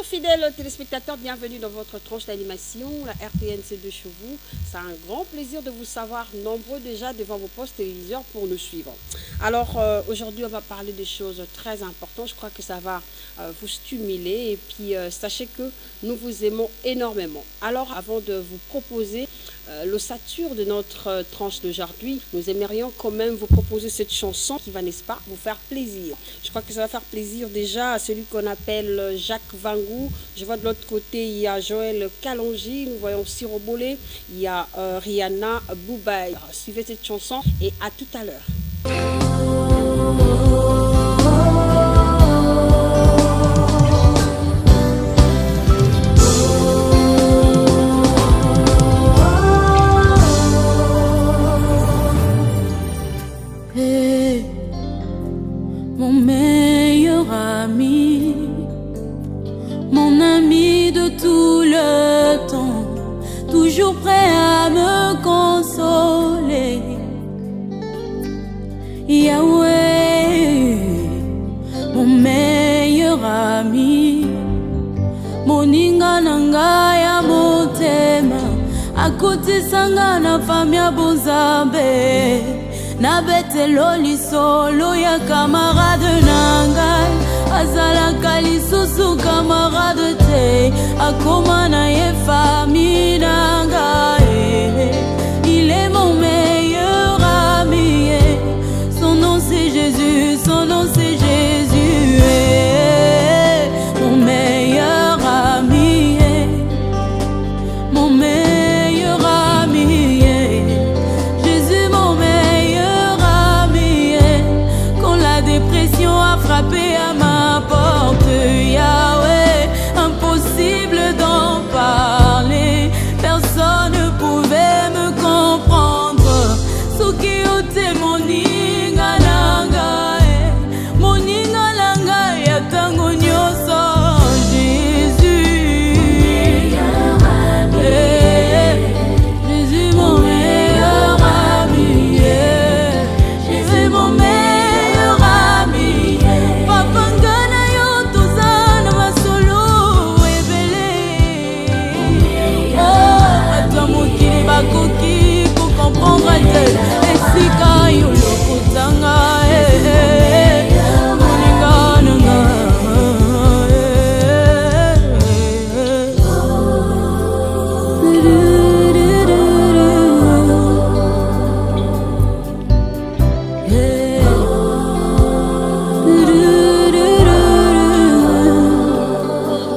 Bonjour fidèles téléspectateurs, bienvenue dans votre tranche d'animation, la RTNC de chez vous. C'est un grand plaisir de vous savoir nombreux déjà devant vos postes téléviseurs pour nous suivre. Alors aujourd'hui on va parler de choses très importantes, je crois que ça va vous stimuler et puis sachez que nous vous aimons énormément. Alors avant de vous proposer l'ossature de notre tranche d'aujourd'hui, nous aimerions quand même vous proposer cette chanson qui va, n'est-ce pas, vous faire plaisir. Je crois que ça va faire plaisir déjà à celui qu'on appelle Jacques Vangou. Je vois de l'autre côté, il y a Joël Kalonji, nous voyons Sirobolé, il y a Rihanna Boubaï. Suivez cette chanson et à tout à l'heure. Mon meilleur ami, mon ami de tout le temps, toujours prêt à me consoler. Yahweh, mon meilleur ami, moninga nanga ya motema, akuti sanga na famia bonzambe. Na betelo lisolo ya camarade nangai, azalaka lisusu camarade te, akoma na ye famille nangai. Il est mon meilleur ami, son nom c'est Jésus, son nom c'est Jésus. Mon meilleur ami, mon meilleur ami. A frappé à ma porte, Yahweh, impossible d'en parler, personne ne pouvait me comprendre. Soki ote moninga nanga, moninga nanga ya tango nyoso, Jésus, Jésus mon meilleur ami, Jésus mon meilleur. Koki ko comprendre te esika yo lokotanga moninga nanga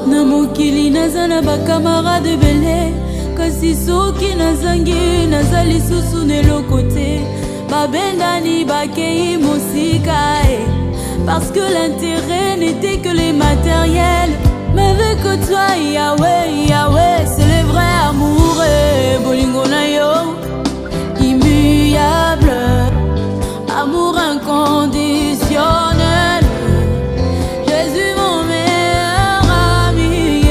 na mokili naza na bakamarade bele, kasi soki nazangi naza lisusu neloko te, babendani bakei mosika parce que l'intérêt n'était que les matériels. Mais avec toi Yahweh, Yahweh, c'est le vrai amour. Bolingo na yo immuable, amour inconditionnel. Jésus mon meilleur ami,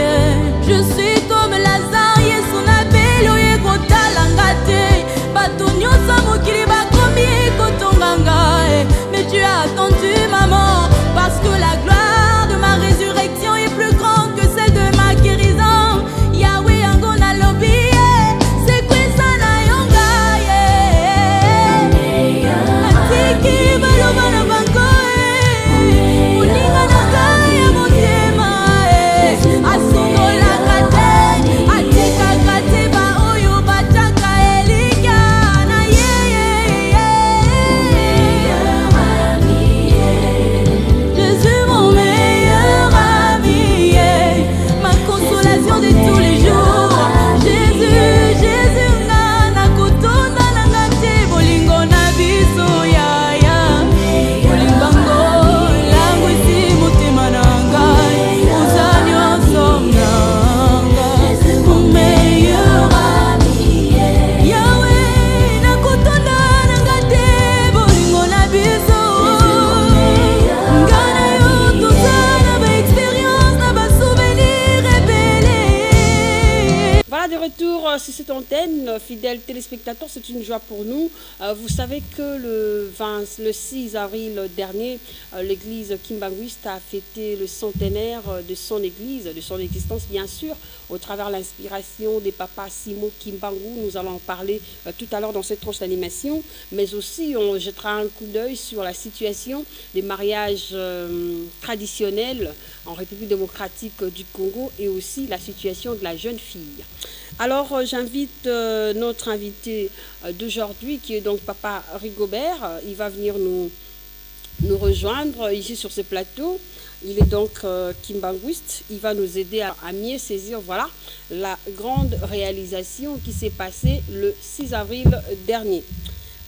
je suis comme Lazare, son appel oye kotalanga te, bato nyonso mokili bakomi kotonganga, mais tu as attendu ma mort, parce que la gloire de ma résurrection est plus grande que celle de ma guérison. Yahweh yango na lobi, c'est quoi ça na yo sur cette antenne, fidèles téléspectateurs, c'est une joie pour nous. Vous savez que le 6 avril dernier, l'église kimbanguiste a fêté le centenaire de son église, de son existence bien sûr, au travers de l'inspiration des papas Simo Kimbangu. Nous allons en parler tout à l'heure dans cette tranche d'animation, mais aussi on jettera un coup d'œil sur la situation des mariages traditionnels en République démocratique du Congo et aussi la situation de la jeune fille. Alors j'invite notre invité d'aujourd'hui qui est donc Papa Rigobert. Il va venir nous rejoindre ici sur ce plateau. Il est donc kimbanguiste. Il va nous aider à mieux saisir voilà, la grande réalisation qui s'est passée le 6 avril dernier.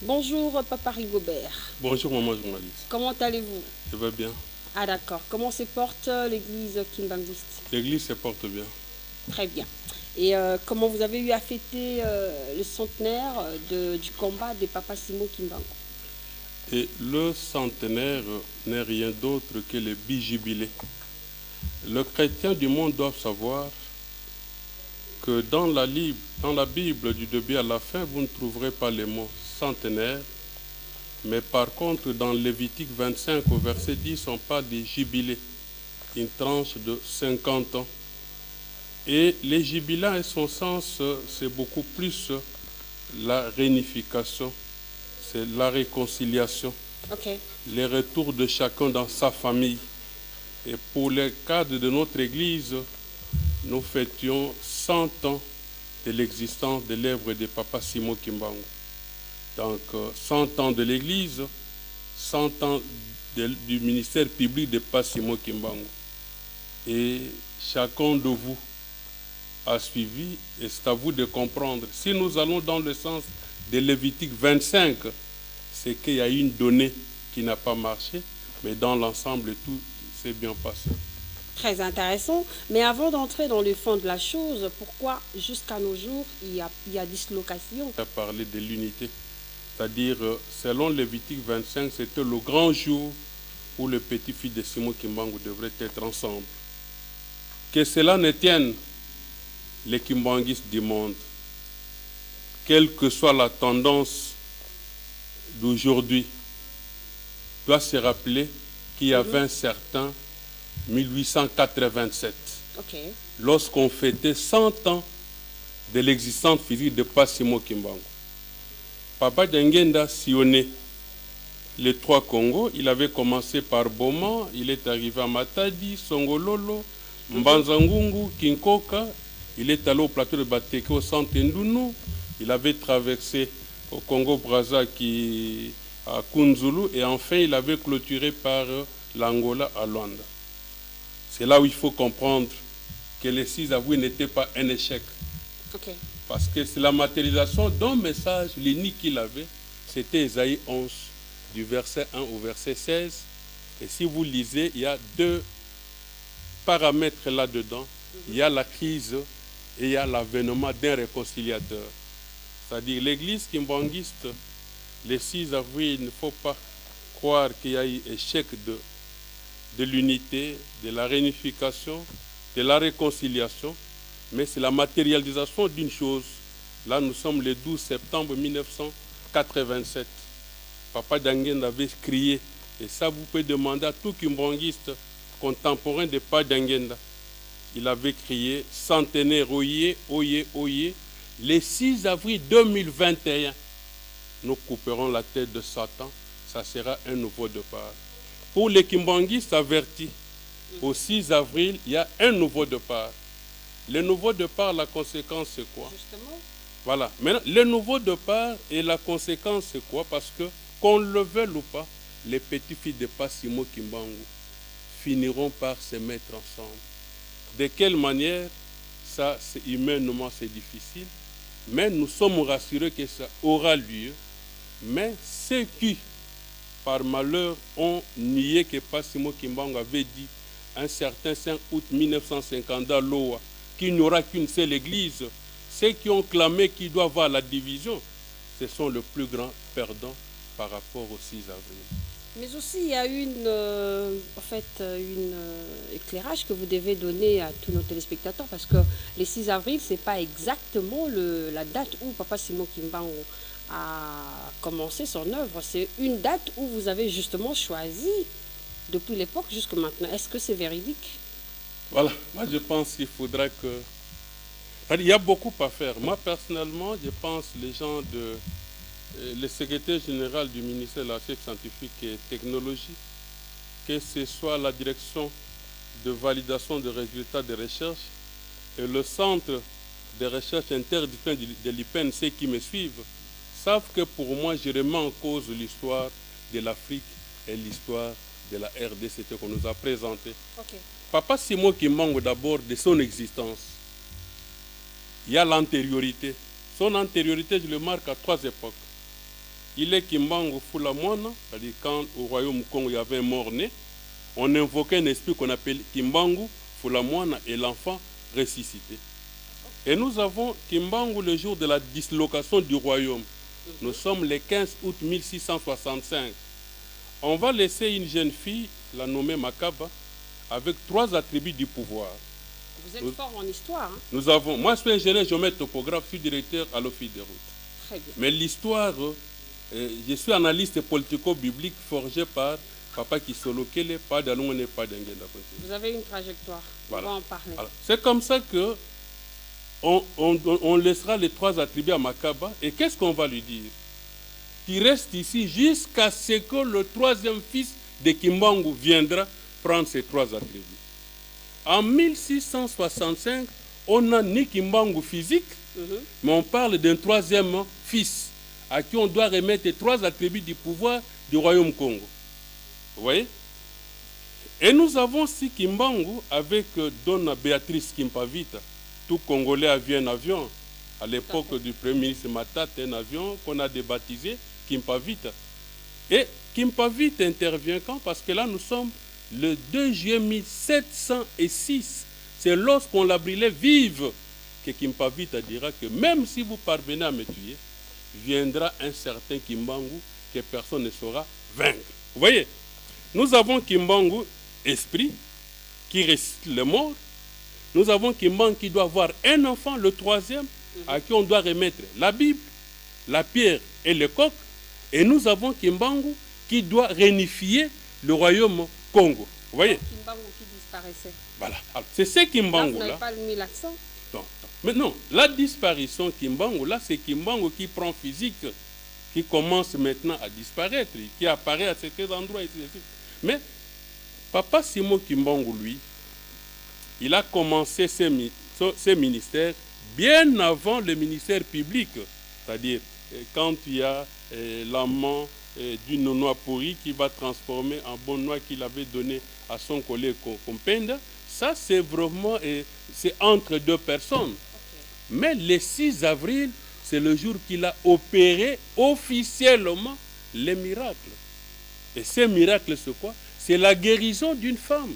Bonjour Papa Rigobert. Bonjour maman journaliste. Comment allez-vous? Je vais bien. Ah d'accord. Comment se porte l'église kimbanguiste? L'église se porte bien. Très bien. Et comment vous avez eu à fêter le centenaire du combat des papas Simo Kimbangu? Et le centenaire n'est rien d'autre que le bijubilé. Le chrétien du monde doit savoir que dans la Bible du début à la fin, vous ne trouverez pas les mots centenaire, mais par contre dans Lévitique 25 au verset 10, on parle de jubilé, une tranche de 50 ans. Et les jubilés, à son sens, c'est beaucoup plus la réunification, c'est la réconciliation, les retours de chacun dans sa famille. Et pour le cadre de notre Église, nous fêtions 100 ans de l'existence de l'œuvre de Papa Simo Kimbangu. Donc 100 ans de l'Église, 100 ans du ministère public de Papa Simo Kimbangu. Et chacun de vous a suivi, et c'est à vous de comprendre. Si nous allons dans le sens de Lévitique 25, c'est qu'il y a une donnée qui n'a pas marché, mais dans l'ensemble, tout s'est bien passé. Très intéressant. Mais avant d'entrer dans le fond de la chose, pourquoi jusqu'à nos jours, il y a dislocation? On a parlé de l'unité. C'est-à-dire, selon Lévitique 25, c'était le grand jour où le petit-fils de Simo Kimbangu devrait être ensemble. Que cela ne tienne, les kimbanguistes du monde, quelle que soit la tendance d'aujourd'hui, doit se rappeler qu'il y avait un certain 1887, lorsqu'on fêtait 100 ans de l'existence physique de Papa Simo Kimbangu. Papa Dangenda sillonnait les trois Congos. Il avait commencé par Boma, il est arrivé à Matadi, Songololo, Mbanzangungu, Kinkoka. Il est allé au plateau de Bateke au centre Ndounou. Il avait traversé au Congo-Brazza à Kunzulu. Et enfin, il avait clôturé par l'Angola à Luanda. C'est là où il faut comprendre que le 6 avril n'était pas un échec. Parce que c'est la matérialisation d'un message, l'unique qu'il avait, c'était Ésaïe 11, du verset 1 au verset 16. Et si vous lisez, il y a deux paramètres là-dedans. Il y a la crise et il y a l'avènement d'un réconciliateur. C'est-à-dire l'église kimbanguiste, le 6 avril, il ne faut pas croire qu'il y a eu échec de l'unité, de la réunification, de la réconciliation, mais c'est la matérialisation d'une chose. Là, nous sommes le 12 septembre 1987. Papa Dangen avait crié, et ça vous pouvez demander à tout kimbanguiste contemporain de Papa Dangenda. Il avait crié « Centenaire, oyez, oyez, oyez ». Le 6 avril 2021, nous couperons la tête de Satan. Ça sera un nouveau départ. Pour les kimbanguistes avertis, au 6 avril, il y a un nouveau départ. Le nouveau départ, la conséquence, c'est quoi? Justement. Voilà. Maintenant, le nouveau départ et la conséquence, c'est quoi? Parce que, qu'on le veuille ou pas, les petits-fils de Papa Simo Kimbangu finiront par se mettre ensemble. De quelle manière? Ça, humainement, c'est difficile. Mais nous sommes rassurés que ça aura lieu. Mais ceux qui, par malheur, ont nié que Papa Simo Kimbangu avait dit un certain 5 août 1950 à Loa qu'il n'y aura qu'une seule église, ceux qui ont clamé qu'il doit y avoir la division, ce sont les plus grands perdants par rapport au 6 avril. Mais aussi, il y a une éclairage que vous devez donner à tous nos téléspectateurs parce que le 6 avril, ce n'est pas exactement la date où Papa Simon Kimbangu a commencé son œuvre. C'est une date où vous avez justement choisi depuis l'époque jusqu'à maintenant. Est-ce que c'est véridique? Voilà, moi je pense qu'il faudra que... Il y a beaucoup à faire. Moi personnellement, je pense les gens le secrétaire général du ministère de la Recherche scientifique et technologie, que ce soit la direction de validation des résultats de recherche et le centre de recherche interdisciplinaire de l'IPNC qui me suivent, savent que pour moi, je remets en cause l'histoire de l'Afrique et l'histoire de la RDC qu'on nous a présenté. Okay. Papa Simon Kimbangu, d'abord, de son existence, il y a l'antériorité. Son antériorité, je le marque à 3 époques. Il est Kimbangu Fulamwana, c'est-à-dire quand au royaume Congo il y avait un mort-né, on invoquait un esprit qu'on appelle Kimbangu Fulamwana et l'enfant ressuscité. Et nous avons Kimbangu le jour de la dislocation du royaume. Nous sommes le 15 août 1665. On va laisser une jeune fille, la nommée Makaba, avec 3 attributs du pouvoir. Vous êtes fort en histoire. Hein? Nous avons, moi je suis ingénieur géomètre topographe, je suis directeur à l'office des routes. Très bien. Mais l'histoire, je suis analyste politico-biblique forgé par Papa Kisolo Kele, pas d'Alongone, pas d'Engenda. Vous avez une trajectoire, voilà. On va en parler. C'est comme ça que on laissera les 3 attributs à Makaba. Et qu'est-ce qu'on va lui dire? Tu restes ici jusqu'à ce que le 3e fils de Kimbangu viendra prendre ces 3 attributs. En 1665, on n'a ni Kimbangu physique, mais on parle d'un 3e fils à qui on doit remettre les 3 attributs du pouvoir du royaume Congo. Vous voyez? Et nous avons aussi Kimbangu avec Donna Béatrice Kimpavita. Tout Congolais avait un avion. À l'époque du Premier ministre Matata, un avion qu'on a débaptisé Kimpavita. Et Kimpavita intervient quand? Parce que là, nous sommes le 2 juillet 1706. C'est lorsqu'on l'a brûlé vive que Kimpavita dira que même si vous parvenez à me tuer, viendra un certain Kimbangu que personne ne saura vaincre. Vous voyez? Nous avons Kimbangu, esprit, qui ressuscite le mort. Nous avons Kimbangu qui doit avoir un enfant, le 3e, à qui on doit remettre la Bible, la pierre et le coq. Et nous avons Kimbangu qui doit réunifier le royaume Congo. Vous voyez? Kimbangu qui disparaissait. Voilà. C'est ce Kimbangu là. Vous là. n'avez pas mis l'accent? Non. Mais non, la disparition Kimbangu là, c'est Kimbangu qui prend physique, qui commence maintenant à disparaître, qui apparaît à certains endroits. Mais Papa Simon Kimbangu, lui, il a commencé ses ministères bien avant le ministère public. C'est-à-dire, quand il y a l'amant du nonois pourri qui va transformer en bon noix qu'il avait donné à son collègue Kompenda, ça c'est vraiment c'est entre 2 personnes. Okay. Mais le 6 avril, c'est le jour qu'il a opéré officiellement les miracles. Et ces miracles, c'est quoi? C'est la guérison d'une femme.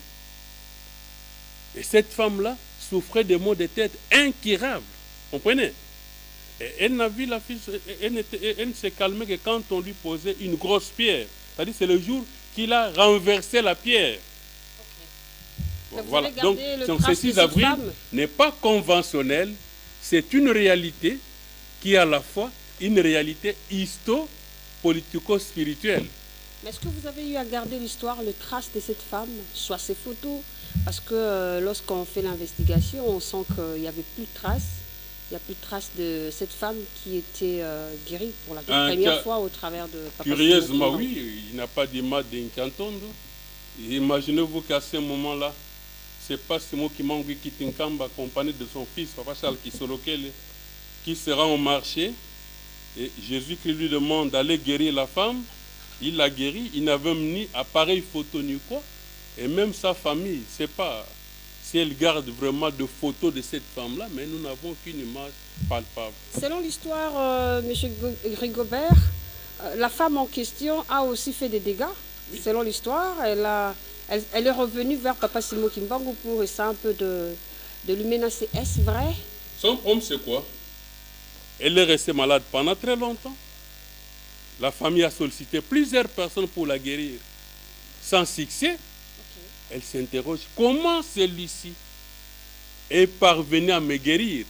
Et cette femme-là souffrait de maux de tête incurables. Vous comprenez? Et elle ne s'est calmée que quand on lui posait une grosse pierre. C'est-à-dire c'est le jour qu'il a renversé la pierre. Okay. Bon, voilà. Donc ce 6 avril n'est pas conventionnel. C'est une réalité qui est à la fois une réalité histo-politico-spirituelle. Mais est-ce que vous avez eu à garder l'histoire, le trace de cette femme, soit ses photos? Parce que lorsqu'on fait l'investigation, on sent qu'il n'y avait plus de traces. Il n'y a plus de traces de cette femme qui était guérie pour la première fois au travers de Papa Simon. Curieusement, oui, il n'a pas d'image d'Inkantondo. Imaginez-vous qu'à ce moment-là, c'est pas Simon Kimbangu Kitinkamba, accompagné de son fils, Papa Charles Kisolokele, qui se rend au marché. Et Jésus-Christ lui demande d'aller guérir la femme. Il l'a guérie. Il n'avait même ni appareil photo ni quoi. Et même sa famille, c'est pas si elle garde vraiment de photos de cette femme-là, mais nous n'avons qu'une image palpable. Selon l'histoire, M. Rigobert, la femme en question a aussi fait des dégâts. Oui. Selon l'histoire, elle est revenue vers Papa Simon Kimbangu pour essayer un peu de lui menacer. Est-ce vrai? Son problème, c'est quoi? Elle est restée malade pendant très longtemps. La famille a sollicité plusieurs personnes pour la guérir. sans succès, elle s'interroge comment celui-ci est parvenu à me guérir.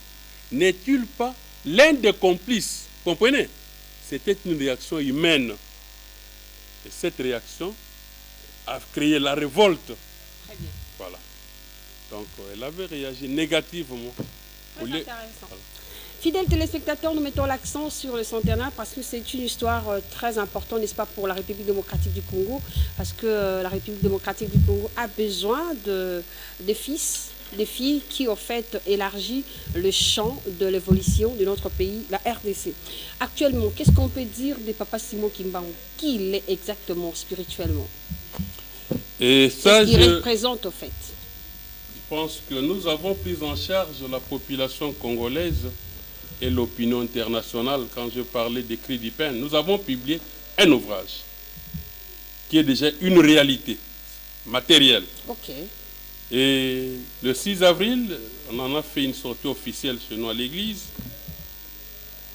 N'est-il pas l'un des complices? Comprenez? C'était une réaction humaine. Et cette réaction a créé la révolte. Très bien. Voilà. Donc, elle avait réagi négativement. Très intéressant. Voilà. Fidèles téléspectateurs, nous mettons l'accent sur le centenaire parce que c'est une histoire très importante, n'est-ce pas, pour la République démocratique du Congo, parce que la République démocratique du Congo a besoin des fils, des filles qui, en fait, élargit le champ de l'évolution de notre pays, la RDC. Actuellement, qu'est-ce qu'on peut dire de Papa Simon Kimbangu? Qui il est exactement spirituellement? Et ça, Qu'est-ce qu'il représente, en fait? Je pense que nous avons pris en charge la population congolaise et l'opinion internationale. Quand je parlais des cris du pain, nous avons publié un ouvrage qui est déjà une réalité matérielle. Ok. Et le 6 avril, on en a fait une sortie officielle chez nous à l'église.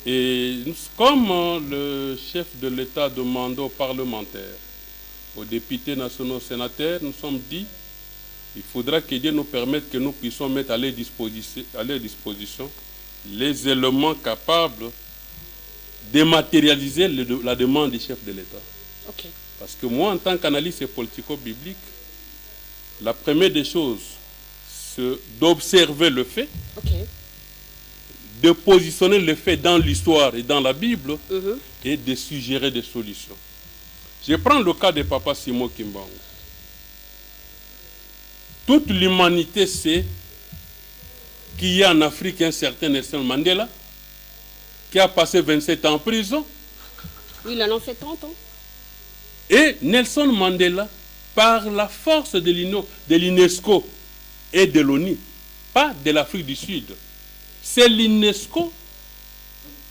Et comme le chef de l'État demandait aux parlementaires, aux députés nationaux, aux sénateurs, nous sommes dit il faudra que Dieu nous permette que nous puissions mettre à leur disposition les éléments capables de matérialiser la demande du chef de l'État. Ok. Parce que moi, en tant qu'analyste politico-biblique, la première des choses, c'est d'observer le fait, Ok. de positionner le fait dans l'histoire et dans la Bible, Mhm. et de suggérer des solutions. Je prends le cas de Papa Simon Kimbangu. Toute l'humanité sait qu'il y a en Afrique un certain Nelson Mandela qui a passé 27 ans en prison. Oui, il en a fait 30 ans. Et Nelson Mandela, par la force de l'UNESCO et de l'ONU, pas de l'Afrique du Sud, c'est l'UNESCO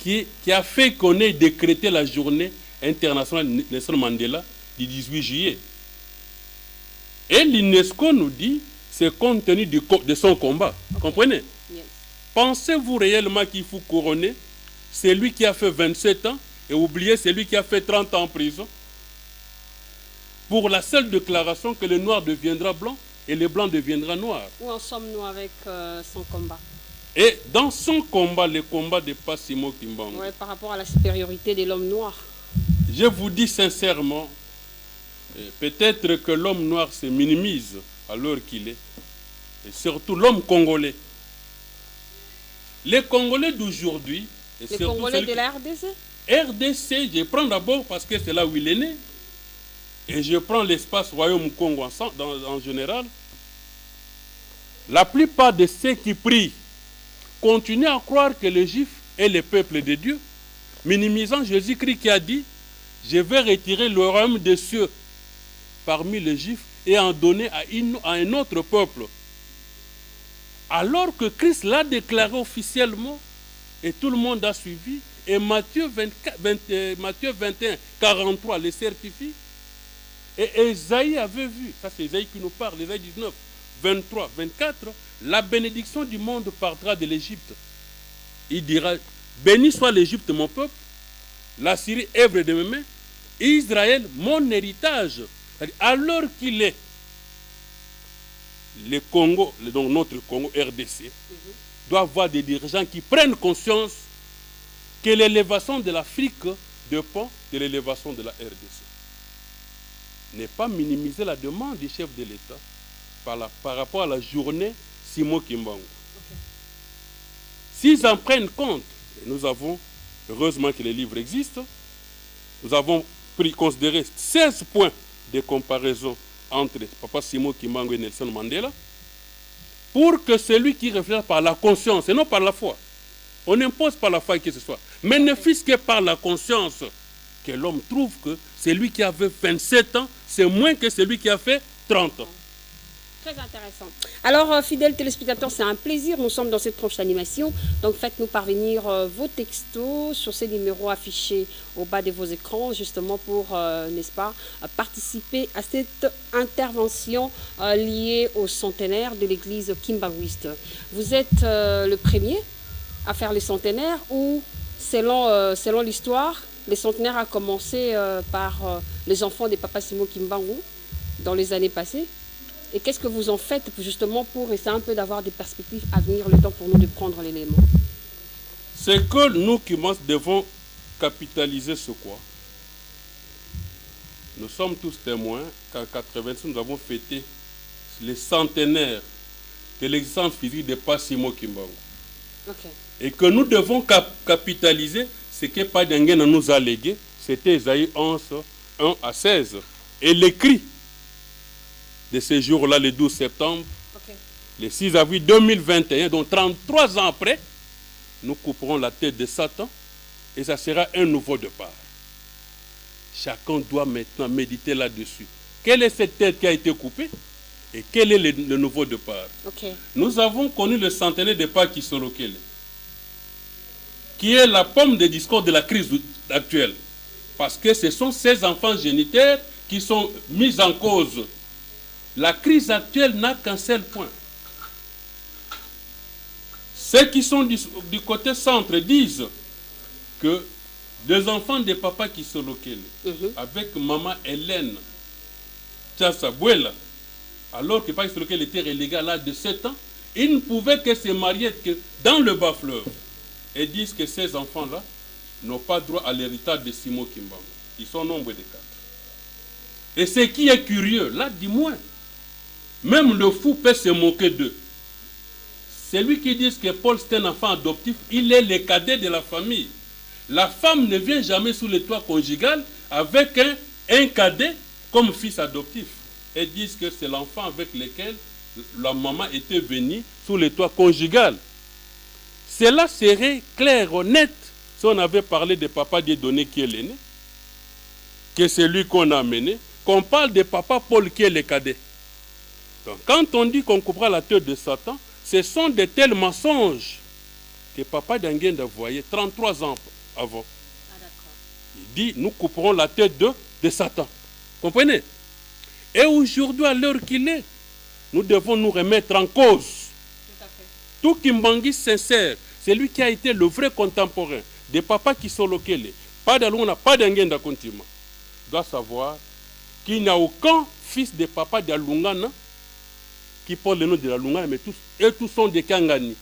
qui a fait qu'on ait décrété la journée internationale Nelson Mandela du 18 juillet. Et l'UNESCO nous dit, c'est compte tenu de son combat. Comprenez? Yes. Pensez-vous réellement qu'il faut couronner celui qui a fait 27 ans et oublier celui qui a fait 30 ans en prison pour la seule déclaration que le noir deviendra blanc et le blanc deviendra noir? Où en sommes-nous avec son combat? Et dans son combat, le combat de Papa Simon Kimbangu, Ouais, par rapport à la supériorité de l'homme noir. je vous dis sincèrement, peut-être que l'homme noir se minimise à l'heure qu'il est, et surtout l'homme congolais. Les Congolais d'aujourd'hui, et Les surtout Congolais celui de la RDC? RDC, je prends d'abord parce que c'est là où il est né, et je prends l'espace Royaume Congo en général. La plupart de ceux qui prient continuent à croire que les Juifs est le peuple de Dieu, minimisant Jésus-Christ qui a dit « Je vais retirer le royaume des cieux parmi les Juifs et en donner à un autre peuple. » Alors que Christ l'a déclaré officiellement et tout le monde a suivi, et Matthieu 21, 43 le certifie, et Ésaïe avait vu, ça c'est Ésaïe qui nous parle, Ésaïe 19, 23, 24, la bénédiction du monde partira de l'Égypte. Il dira, béni soit l'Égypte mon peuple, la Syrie œuvre de mes mains, Israël mon héritage. Alors qu'il est le Congo, donc notre Congo RDC, doit avoir des dirigeants qui prennent conscience que l'élévation de l'Afrique dépend de l'élévation de la RDC. Ne pas minimiser la demande du chef de l'État par rapport à la journée Simon Kimbangu. S'ils en prennent compte, et nous avons, heureusement que les livres existent, nous avons considéré 16 points de comparaison entre Papa Simon Kimbangu et Nelson Mandela, pour que celui qui réfléchit par la conscience et non par la foi, on n'impose pas la foi que ce soit, mais ne fût-ce que par la conscience, que l'homme trouve que celui qui avait 27 ans, c'est moins que celui qui a fait 30 ans. Très intéressant. Alors, fidèles téléspectateurs, c'est un plaisir. Nous sommes dans cette tranche d'animation. Donc, faites-nous parvenir vos textos sur ces numéros affichés au bas de vos écrans, justement pour, n'est-ce pas, participer à cette intervention liée au centenaire de l'église kimbanguiste. Vous êtes le premier à faire les centenaires ou, selon l'histoire, les centenaires a commencé par les enfants de Papa Simon Kimbangu dans les années passées. Et qu'est-ce que vous en faites justement pour essayer un peu d'avoir des perspectives à venir, le temps pour nous de prendre l'élément? C'est que nous qui devons capitaliser ce quoi. Nous sommes tous témoins qu'en 86, nous avons fêté les centenaires de l'existence physique de Passimo Kimbangu. Okay. Et que nous devons capitaliser ce que Padangena nous a légué, c'était Isaïe 11, 1 à 16. Et l'écrit de ce jour-là, le 12 septembre, le 6 avril 2021, donc 33 ans après, nous couperons la tête de Satan et ça sera un nouveau départ. Chacun doit maintenant méditer là-dessus. Quelle est cette tête qui a été coupée et quel est le nouveau départ? Nous avons connu le centenaire de Pâques Kisolokele, qui est la pomme de discours de la crise actuelle. Parce que ce sont ces enfants génitaires qui sont mis en cause. La crise actuelle n'a qu'un seul point. Ceux qui sont du côté centre disent que les enfants de papa qui sont locaux, avec maman Hélène Tchassabouela, alors que papa qui sont locaux était relégué à l'âge de 7 ans, ils ne pouvaient que se marier que dans le bas fleuve. Et disent que ces enfants-là n'ont pas droit à l'héritage de Simon Kimbangu. Ils sont nombre de 4. Et ce qui est curieux, là, dis-moi, même le fou peut se moquer d'eux. Celui qui dit que Paul c'est un enfant adoptif, il est le cadet de la famille. La femme ne vient jamais sous le toit conjugal avec un cadet comme fils adoptif. Et disent que c'est l'enfant avec lequel la maman était venue sous le toit conjugal. Cela serait clair, honnête, si on avait parlé de papa Dieudonné qui est l'aîné, que c'est lui qu'on a amené, qu'on parle de papa Paul qui est le cadet. Donc, quand on dit qu'on coupera la tête de Satan, ce sont de tels mensonges que papa Dangenda voyait 33 ans avant. Il dit, nous couperons la tête de Satan. Comprenez? Et aujourd'hui, à l'heure qu'il est, nous devons nous remettre en cause. Tout Kimbangi sincère, c'est lui qui a été le vrai contemporain des papas qui sont locaux. Pas d'Alungana, pas d'Angenda Kontima. Doit savoir qu'il n'y a aucun fils de papa d'Alungana qui porte le nom de la Lungana, mais tous sont des Kangani.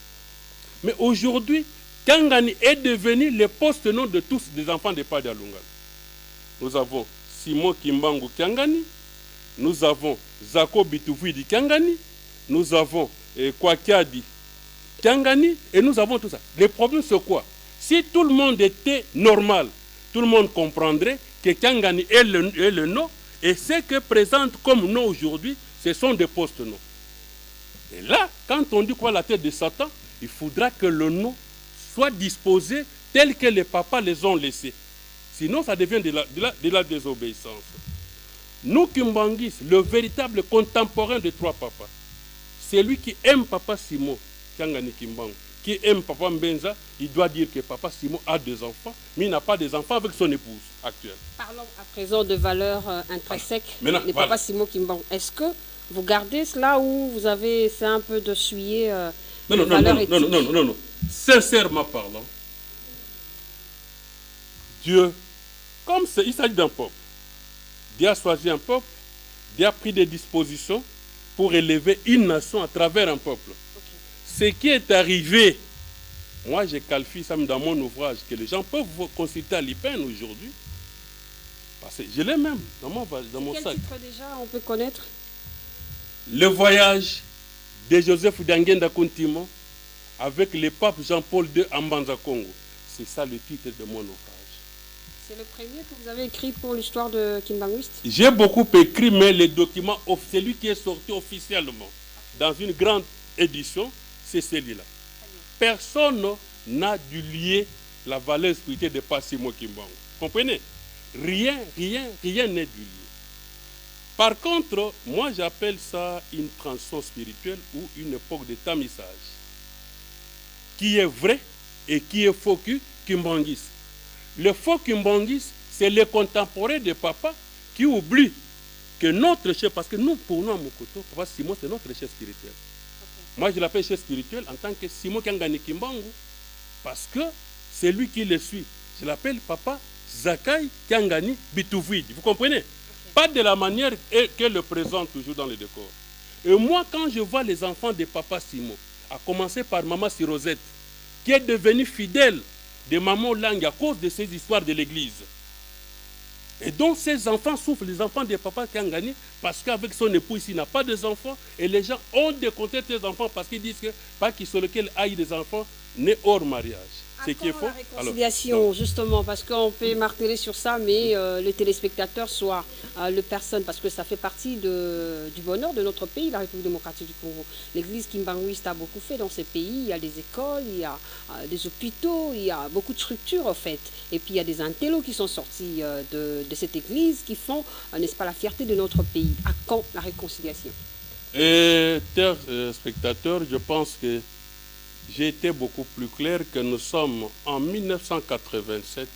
Mais aujourd'hui, Kangani est devenu le poste-nom de tous des enfants de Papa d'Alungana. Nous avons Simon Kimbangu Kangani, nous avons Zako Bituvidi Kangani, nous avons Kwakiadi Kangani, et nous avons tout ça. Le problème c'est quoi? Si tout le monde était normal, tout le monde comprendrait que Kangani est le nom, et ce que présente comme nom aujourd'hui, ce sont des postes-noms. Et là, quand on dit quoi la tête de Satan, il faudra que le nom soit disposé tel que les papas les ont laissés. Sinon, ça devient de la désobéissance. Nous, Kimbangis, le véritable contemporain de trois papas, c'est lui qui aime papa Simon, Kangani Kimbangu, qui aime papa Mbenza, il doit dire que papa Simon a des enfants, mais il n'a pas des enfants avec son épouse actuelle. Parlons à présent de valeurs intrinsèques de papa Simon Kimbangu. Est-ce que vous gardez cela ou vous avez essayé un peu de suyer non. Sincèrement parlant, Dieu, comme il s'agit d'un peuple, Dieu a choisi un peuple, Dieu a pris des dispositions pour élever une nation à travers un peuple. Ce qui est arrivé, moi je qualifie ça dans mon ouvrage, que les gens peuvent consulter à l'IPEN aujourd'hui, parce que je l'ai même dans mon Quel sac. Titre déjà on peut connaître? Le voyage de Joseph Dangenda Kontimo avec le pape Jean-Paul II à Mbanza Congo. C'est ça le titre de mon ouvrage. C'est le premier que vous avez écrit pour l'histoire de Kimbanguiste? J'ai beaucoup écrit, mais le document, celui qui est sorti officiellement dans une grande édition, c'est celui-là. Personne n'a dû lier la valeur spirituelle de Passimo Kimbangu. Comprenez? Rien n'est dû lier. Par contre, moi j'appelle ça une transition spirituelle ou une époque de tamissage. Qui est vrai et qui est faux Kimbangis. Le faux Kimbangis, c'est le contemporain de papa qui oublie que notre chef, parce que nous, pour nous à Mokoto, papa Simon, c'est notre chef spirituel. Moi je l'appelle chef spirituel en tant que Simon Kangani Kimbangu, parce que c'est lui qui le suit. Je l'appelle papa Zakai Kangani Bituvidi. Vous comprenez? pas de la manière qu'elle le présente toujours dans le décor. Et moi, quand je vois les enfants de Papa Simon, à commencer par Maman Sirosette, qui est devenue fidèle de Maman Lang à cause de ces histoires de l'église. Et donc ces enfants souffrent, les enfants de Papa Kangani, parce qu'avec son époux ici, il n'a pas d'enfants, et les gens ont décompté ces enfants parce qu'ils disent que pas qu'ils sont lesquels aillent des enfants nés hors mariage. C'est qui est faux. La réconciliation, justement, parce qu'on peut marteler sur ça, mais les téléspectateurs, soit les personnes, parce que ça fait partie du bonheur de notre pays, la République démocratique du Congo. L'église kimbanguiste a beaucoup fait dans ces pays. Il y a des écoles, il y a des hôpitaux, il y a beaucoup de structures, en fait. Et puis, il y a des intellos qui sont sortis de cette église qui font, n'est-ce pas, la fierté de notre pays. À quand la réconciliation? Et, chers spectateurs, je pense que j'ai été beaucoup plus clair que nous sommes en 1987.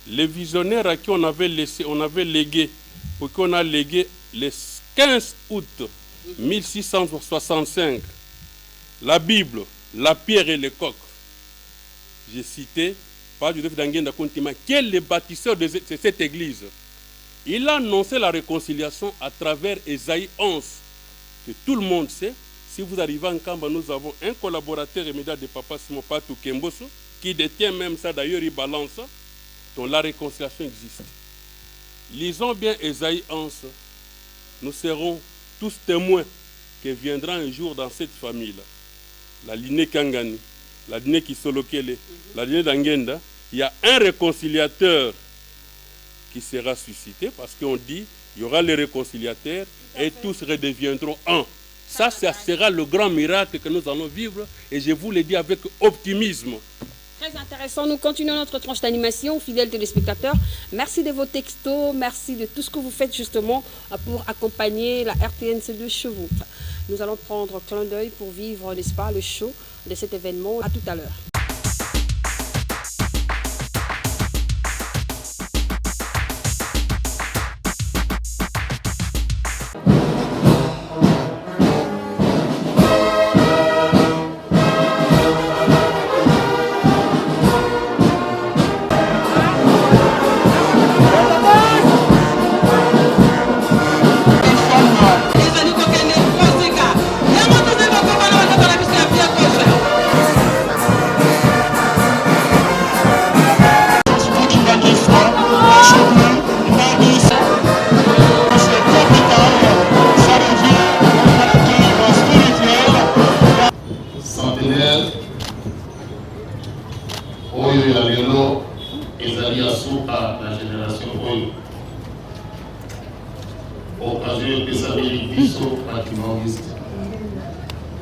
Les visionnaires à qui on avait légué, pour qu'on a légué le 15 août 1665, la Bible, la pierre et le coq. J'ai cité par Joseph Dangenda Kontima, qui est le bâtisseur de cette église. Il a annoncé la réconciliation à travers Ésaïe 11, que tout le monde sait. Si vous arrivez en Kamba, nous avons un collaborateur immédiat de Papa Simon Patou Kemboso, qui détient même ça, d'ailleurs il balance ça, dont la réconciliation existe. Lisons bien Ésaïe 11, nous serons tous témoins que viendra un jour dans cette famille-là, la lignée Kangani, la lignée Kisolokele, la lignée d'Angenda, il y a un réconciliateur qui sera suscité, parce qu'on dit, il y aura les réconciliateurs et tous redeviendront un. Ça sera le grand miracle que nous allons vivre et je vous le dis avec optimisme. Très intéressant. Nous continuons notre tranche d'animation, fidèles téléspectateurs. Merci de vos textos, merci de tout ce que vous faites justement pour accompagner la RTNC de chez vous. Nous allons prendre un clin d'œil pour vivre, n'est-ce pas, le show de cet événement. À tout à l'heure.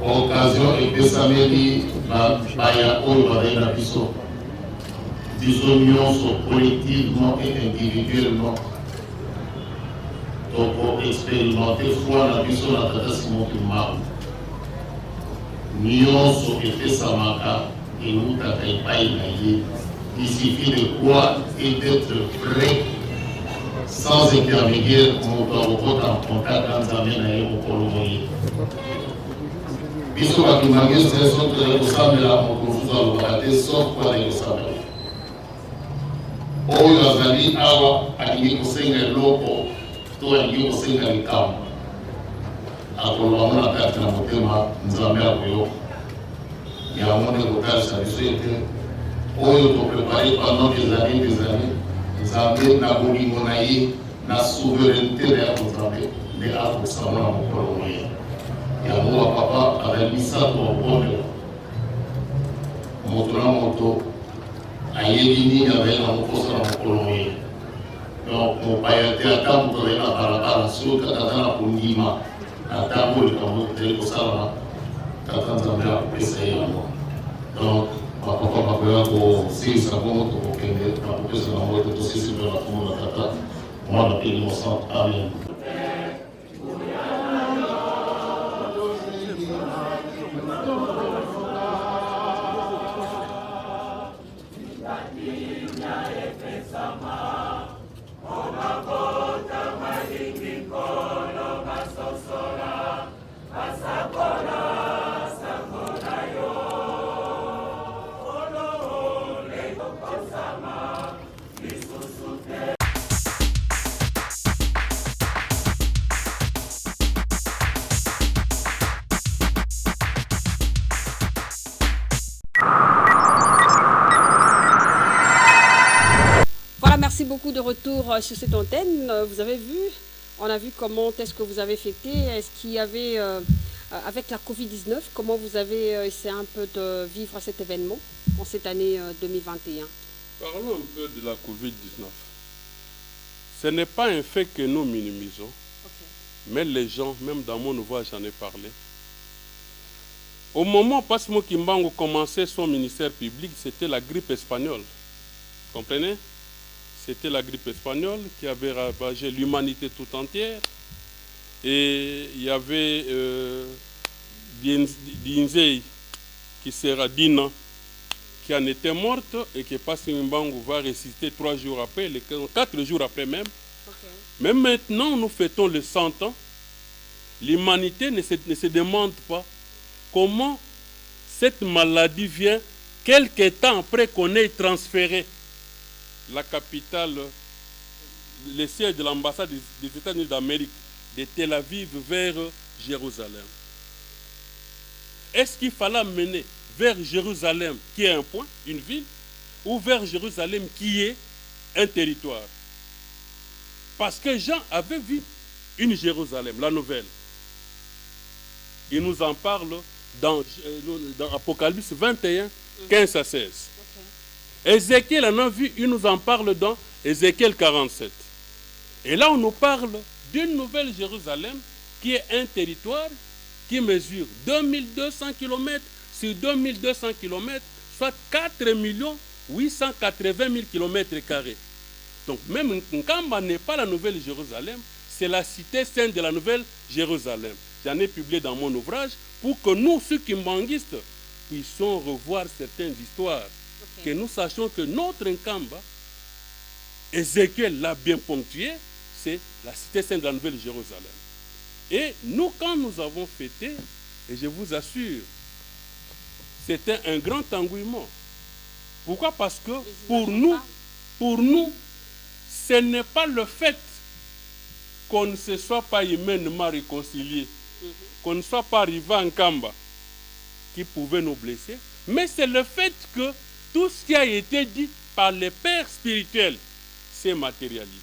Occasion et pesameli baya oyo bazali na biso biso nyonso collectivement et individuellement toko expérimenter foi na biso na tata Simon Kimbangu nyonso epesamaka eutaka epai na ye. Il suffit de croire et d'être prêt sans intermédiaire moto akokota en contact na nzambe na ye mokolo moye. Biso bakimangisi teso tozali kosambela moto mosusu alobaka te sauf po azali kosambela oyo azali awa alingi kosenga eloko to alingi kosenga likambo akoloba na kati na motema nzambe akoyoka yango nde kotalisa biso ete oyo toprepare pendant des années nzambe na bolingo na ye na souveraineté na ya konzambe nde akosambela na mokolo moye yango papa avec misato obondela moto na moto ayebi nini azali na mokosa na mokolo moye. Donc mopaya te ata moto azali na balabala soki kaka aza na kondima na ntango likambo ezali kosalama kaka nzambe akopesa ye yango. Donc bapapa bakoya kosilisa bongo tokokende na kopesa nango ete tosisi mpe na kombo na tata mwana mpe limosante. Amen. beaucoup de retour sur cette antenne. Vous avez vu, on a vu comment est-ce que vous avez fêté. Est-ce qu'il y avait, avec la Covid-19, comment vous avez essayé un peu de vivre cet événement en cette année 2021? Parlons un peu de la Covid-19. Ce n'est pas un fait que nous minimisons, mais les gens, même dans mon ouvrage, j'en ai parlé. Au moment où Passimo Kimbangu commençait son ministère public, c'était la grippe espagnole. Vous comprenez? C'était la grippe espagnole qui avait ravagé l'humanité tout entière. Et il y avait Dinzei, qui sera Dina, qui en était morte et que Passimo Kimbangu va ressusciter 3 jours après, 4 jours après même. Mais maintenant, nous fêtons les 100 ans. L'humanité ne se demande pas comment cette maladie vient quelques temps après qu'on ait transféré la capitale, le siège de l'ambassade des États-Unis d'Amérique de Tel Aviv vers Jérusalem. Est-ce qu'il fallait mener vers Jérusalem, qui est un point, une ville, ou vers Jérusalem, qui est un territoire? Parce que Jean avait vu une Jérusalem, la nouvelle. Il nous en parle dans Apocalypse 21, 15 à 16. Ézéchiel en a vu, il nous en parle dans Ézéchiel 47. Et là, on nous parle d'une nouvelle Jérusalem qui est un territoire qui mesure 2200 km sur 2200 km, soit 4 880 000 km². Donc même Nkamba n'est pas la nouvelle Jérusalem, c'est la cité sainte de la nouvelle Jérusalem. J'en ai publié dans mon ouvrage pour que nous, ceux kimbanguistes, puissions revoir certaines histoires. Que nous sachions que notre Nkamba, Ézéchiel l'a bien ponctué, c'est la cité sainte de la nouvelle Jérusalem. Et nous, quand nous avons fêté, et je vous assure, c'était un grand engouement. Pourquoi? Parce que pour nous, ce n'est pas le fait qu'on ne se soit pas humainement réconcilié, qu'on ne soit pas arrivé en Nkamba qui pouvait nous blesser, mais c'est le fait que tout ce qui a été dit par les pères spirituels s'est matérialisé.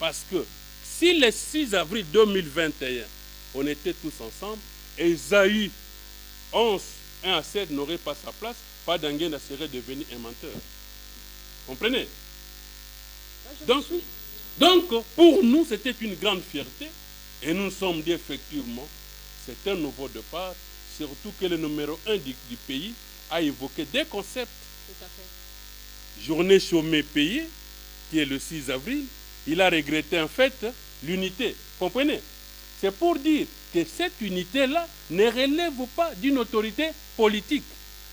Parce que si le 6 avril 2021, on était tous ensemble, Ésaïe 11, 1 à 7 n'aurait pas sa place, Padangena serait devenu un menteur. Comprenez? Donc, pour nous, c'était une grande fierté. Et nous sommes dit effectivement, c'est un nouveau départ, surtout que le numéro 1 du pays a évoqué des concepts. Tout à fait. Journée chômée payée, qui est le 6 avril, il a regretté en fait l'unité. Comprenez? C'est pour dire que cette unité-là ne relève pas d'une autorité politique.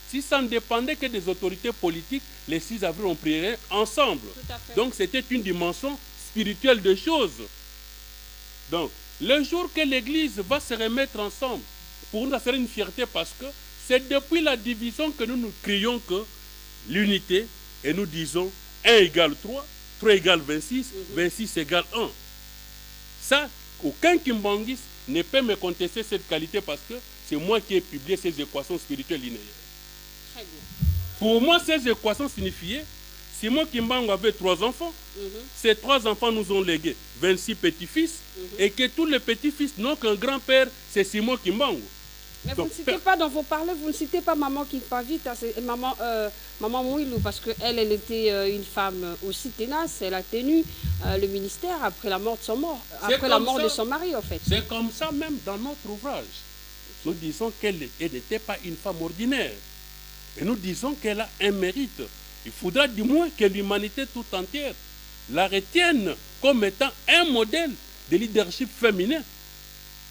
Si ça ne dépendait que des autorités politiques, les 6 avril, on prierait ensemble. Donc c'était une dimension spirituelle des choses. Donc, le jour que l'Église va se remettre ensemble, pour nous, ça serait une fierté parce que c'est depuis la division que nous crions que l'unité, et nous disons 1 égale 3, 3 égale 26, 26 égale 1. Ça, aucun kimbanguiste ne peut me contester cette qualité parce que c'est moi qui ai publié ces équations spirituelles linéaires. Très bien. Pour moi, ces équations signifiaient, Simon Kimbangu avait 3 enfants. Ces 3 enfants nous ont légué 26 petits-fils et que tous les petits-fils n'ont qu'un grand-père, c'est Simon Kimbangu. Mais vous ne citez pas dans vos paroles, vous ne citez pas maman Kimpavita, c'est maman Mouilou, parce qu'elle était une femme aussi tenace, elle a tenu le ministère après la mort de son mari, en fait. C'est comme ça même dans notre ouvrage. Nous disons qu'elle n'était pas une femme ordinaire. Et nous disons qu'elle a un mérite. Il faudra du moins que l'humanité tout entière la retienne comme étant un modèle de leadership féminin.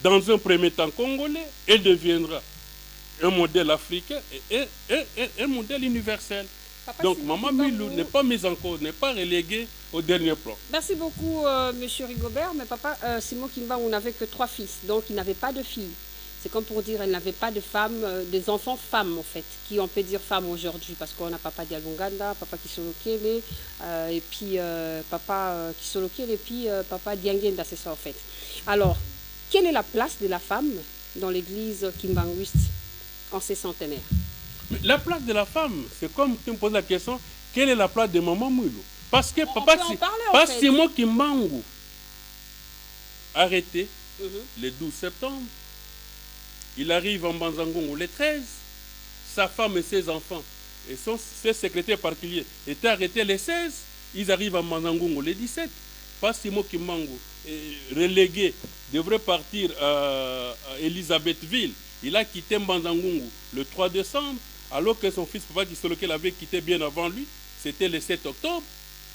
Dans un premier temps congolais, elle deviendra un modèle africain et un modèle universel. Papa, donc Maman Milou n'est pas mise en cause, n'est pas reléguée au dernier plan. Merci beaucoup, Monsieur Rigobert. Mais papa, Simon Kimbangu n'avait que 3 fils, donc il n'avait pas de filles. C'est comme pour dire, elle n'avait pas de femmes, des enfants femmes en fait, qui on peut dire femmes aujourd'hui, parce qu'on a papa Dialbonganda, papa Kisolokele, et puis papa Kisolokele, et puis papa Diangenda, c'est ça en fait. Alors, quelle est la place de la femme dans l'église kimbanguiste en ces centenaires? La place de la femme, c'est comme tu me poses la question, quelle est la place de Maman Moulou? Parce que On Papa peut en parler, en fait. Simo Kimbangu, arrêté Mhm. le 12 septembre, il arrive en Banzangongo le 13, sa femme et ses enfants et ses secrétaires particuliers étaient arrêtés le 16, ils arrivent à Banzangongo le 17. Pas Simo Kimbangu, relégué, devrait partir à Elisabethville. Il a quitté Banzangongo le 3 décembre, alors que son fils Papa Kisoloke l'avait quitté bien avant lui, c'était le 7 octobre.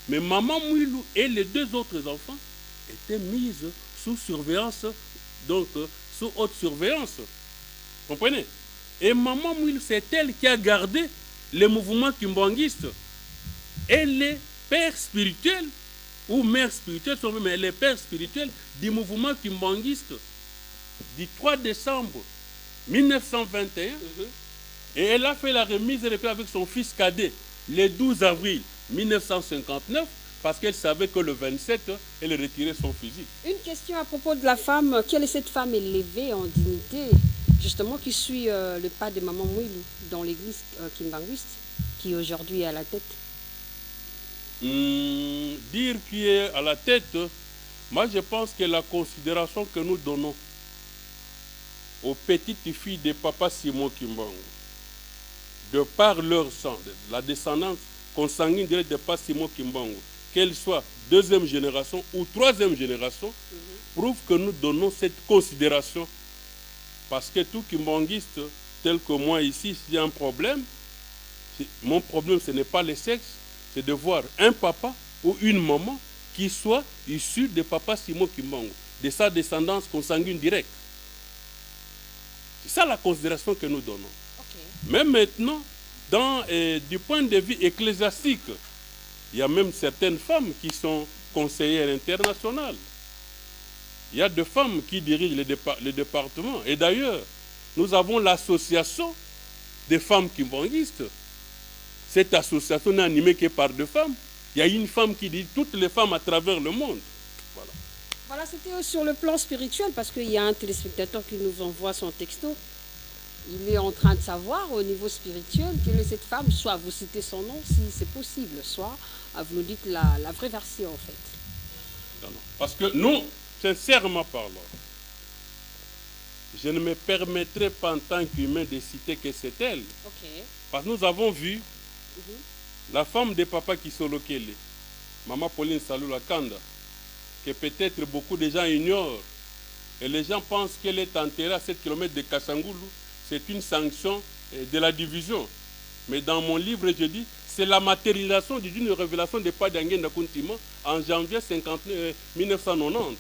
Mais Maman Mouilou et les deux autres enfants étaient mis sous surveillance, donc sous haute surveillance. Comprenez? Et Maman Mouilou, c'est elle qui a gardé les mouvements kimbanguistes. Et les pères spirituels, ou mères spirituelles, sont même les pères spirituels du mouvement kimbanguiste du 3 décembre 1921. Et elle a fait la remise de repas avec son fils cadet le 12 avril 1959, parce qu'elle savait que le 27, elle retirait son fusil. Une question à propos de la femme. Quelle est cette femme élevée en dignité, justement, qui suit le pas de Maman Mouilou dans l'église kimbanguiste, qui aujourd'hui est à la tête? Dire qui est à la tête, moi je pense que la considération que nous donnons aux petites filles de Papa Simo Kimbangu, de par leur sang, la descendance consanguine de Papa Simo Kimbangu, qu'elle soit deuxième génération ou troisième génération, prouve que nous donnons cette considération. Parce que tout kimbanguiste, tel que moi ici, s'il y a un problème, mon problème ce n'est pas le sexe, c'est de voir un papa ou une maman qui soit issu de Papa Simo Kimbangu, de sa descendance consanguine directe. C'est ça la considération que nous donnons. Mais maintenant, du point de vue ecclésiastique, il y a même certaines femmes qui sont conseillères internationales. Il y a des femmes qui dirigent le département. Et d'ailleurs, nous avons l'association des femmes kimbanguistes. Cette association n'est animée que par deux femmes. Il y a une femme qui dit toutes les femmes à travers le monde. Voilà. Voilà, c'était sur le plan spirituel, parce qu'il y a un téléspectateur qui nous envoie son texto. Il est en train de savoir au niveau spirituel quelle est cette femme. Soit vous citez son nom si c'est possible, soit vous nous dites la vraie version en fait. Non. Parce que nous, sincèrement parlant, je ne me permettrai pas en tant qu'humain de citer que c'est elle. Parce que nous avons vu la femme de Papa Kisolokele, Maman Pauline Salula Kanda, que peut-être beaucoup de gens ignorent. Et les gens pensent qu'elle est enterrée à 7 km de Kassangoulou. C'est une sanction de la division. Mais dans mon livre, je dis, c'est la matérialisation d'une révélation de Papa Ngenda Kuntima en janvier 1990.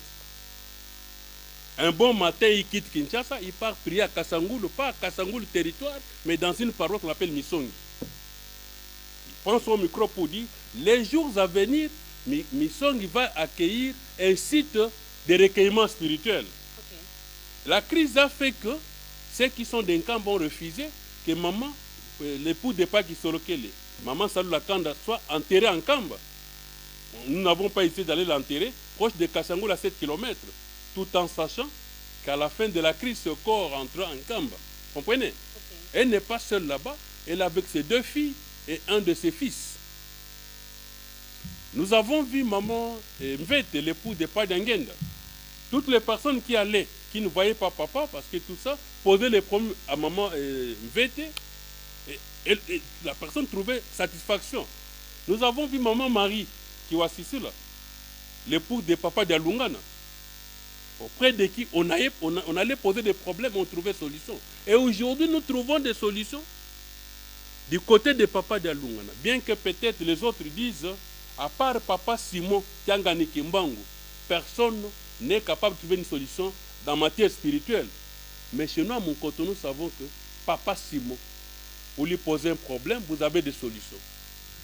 Un bon matin, il quitte Kinshasa, il part prier à Kassangoulou, pas à Kassangoulou territoire, mais dans une paroisse qu'on appelle Misongi. Il prend son micro pour dire, les jours à venir, Misongi va accueillir un site de recueillement spirituel. La crise a fait que ceux qui sont d'un camp ont refusé que maman, l'époux de Papa Kisolokele, Maman Salula Kanda, soit enterrée en Kamba. Nous n'avons pas essayé d'aller l'enterrer proche de Kassangoulou à 7 km, tout en sachant qu'à la fin de la crise, ce corps rentrera en Kamba. Comprenez? Elle n'est pas seule là-bas, elle est avec ses deux filles et un de ses fils. Nous avons vu Maman Mvete, l'époux de Papa Ngenda. Toutes les personnes qui allaient, qui ne voyaient pas papa, parce que tout ça, posaient les problèmes à Maman Mvete, et la personne trouvait satisfaction. Nous avons vu Maman Marie, qui was ici là, l'époux de Papa Dialungana, auprès de qui on allait poser des problèmes, on trouvait solution. Et aujourd'hui, nous trouvons des solutions du côté de Papa Dialungana. Bien que peut-être les autres disent, à part Papa Simon Tiangani Kimbangu, personne n'est capable de trouver une solution dans matière spirituelle. Mais chez nous, à mon côté, nous savons que Papa Simon, vous lui posez un problème, vous avez des solutions.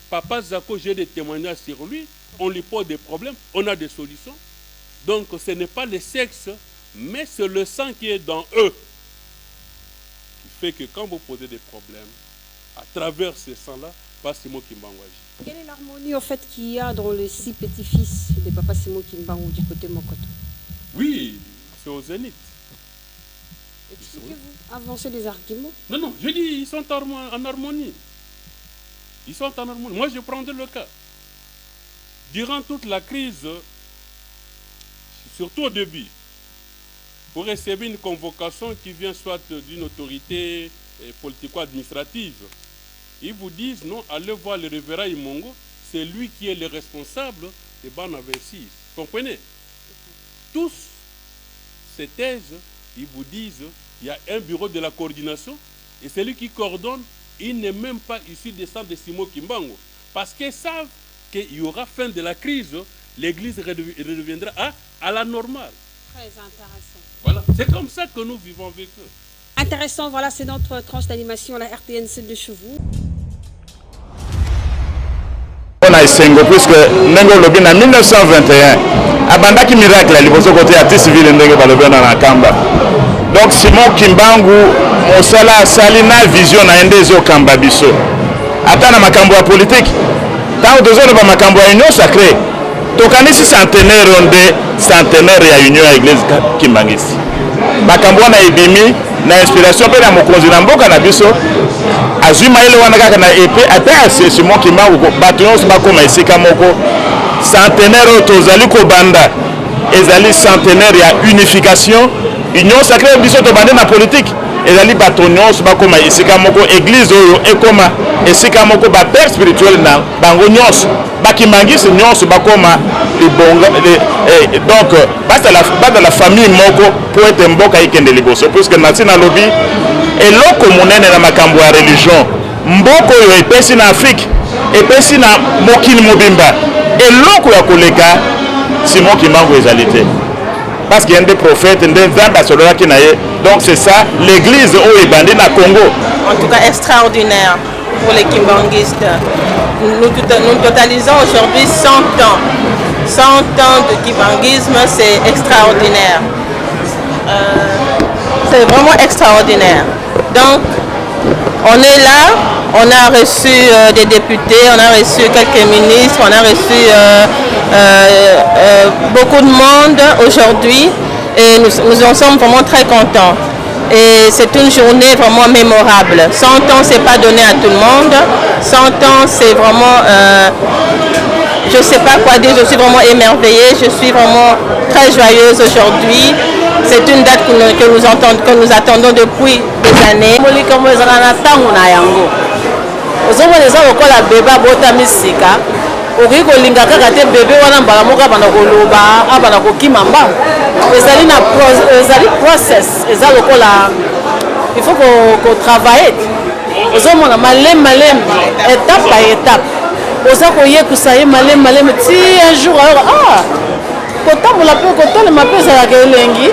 Papa Zako, j'ai des témoignages sur lui, on lui pose des problèmes, on a des solutions. Donc ce n'est pas le sexe, mais c'est le sang qui est dans eux qui fait que quand vous posez des problèmes, à travers ce sang-là, Papa Simon Kimbangu agit. Quelle est l'harmonie en fait qu'il y a dans les 6 petits-fils de Papa Simon Kimbangu du côté Mokoto? Oui, c'est au zénith. Expliquez-vous, avancez les arguments. Non, je dis, ils sont en harmonie. Ils sont en harmonie. Moi, je prendrai le cas. durant toute la crise, surtout au début, vous recevez une convocation qui vient soit d'une autorité politico-administrative. Ils vous disent non, allez voir le révérend Imongo, c'est lui qui est le responsable des Bana 26. Comprenez? Tous ces thèses, ils vous disent il y a un bureau de la coordination et celui qui coordonne, il n'est même pas issu des centres de Simon Kimbangu. Parce qu'ils savent qu'il y aura fin de la crise, l'église reviendra à la normale. Très intéressant. Voilà, c'est comme ça que nous vivons avec eux. Intéressant, voilà, c'est notre tranche d'animation à la RTNC de Chevaux. On a Sengo, puisque Nengo Lobin en 1921, Abandaki Miracle, il faut côté à Tissiville Ndenge Balobin dans la Kamba. Donc Simon Kimbangu, Mosala Salina Vision à Endezo Kamba Biso. Atana Makambo à politique. Tant deux autres Makambo à Union Sacrée. Tokanisi centenaire ronde centenaire ya Union à Église Kimbangisi. Makambo na Ibimi na inspiration pe na mokonzi na mboka na biso. Azuma ile wana kaka na épée ata Simon Kimbangu bato nyonso bakoma esika moko centenaire tozali ko banda ezali centenaire ya unification Union Sacrée biso to bande na politique ezali bato nyonso bakoma esika moko église oyo ekoma esika moko ba père spirituel na bango nyonso bakimangisi nyonso bakoma libonga donc basta la famille moko pour être mboka ikende liboso puisque natina lobi eloko monene na makambo ya religion mboko oyo epesi na Afrique epesi na mokili mobimba eloko ya koleka Simon Kimbangu ezali te parce qu'il y a des prophètes, des ambassadeurs qui naïe. Donc c'est ça, l'église où est bandée na Congo. En tout cas extraordinaire pour les Kimbanguistes. Nous totalisons aujourd'hui 100 ans. 100 ans de Kimbanguisme, c'est extraordinaire. C'est vraiment extraordinaire. Donc on est là, on a reçu des députés, on a reçu quelques ministres, on a reçu beaucoup de monde aujourd'hui et nous en sommes vraiment très contents. Et c'est une journée vraiment mémorable. 100 ans, c'est pas donné à tout le monde. 100 ans, c'est vraiment... je ne sais pas quoi dire, je suis vraiment émerveillée, je suis vraiment très joyeuse aujourd'hui. C'est une date que nous attendons depuis des années. okoki kolinga kaka te bebe wana mbala moko abanda koloba abanda kokima mbangu ezali process eza lokola il faut kotravaille ozomona maleme étape par étape oza koyekusa ye maleme ti un jour ayoka kotambola mpe kotalema mpe ezalaka elengi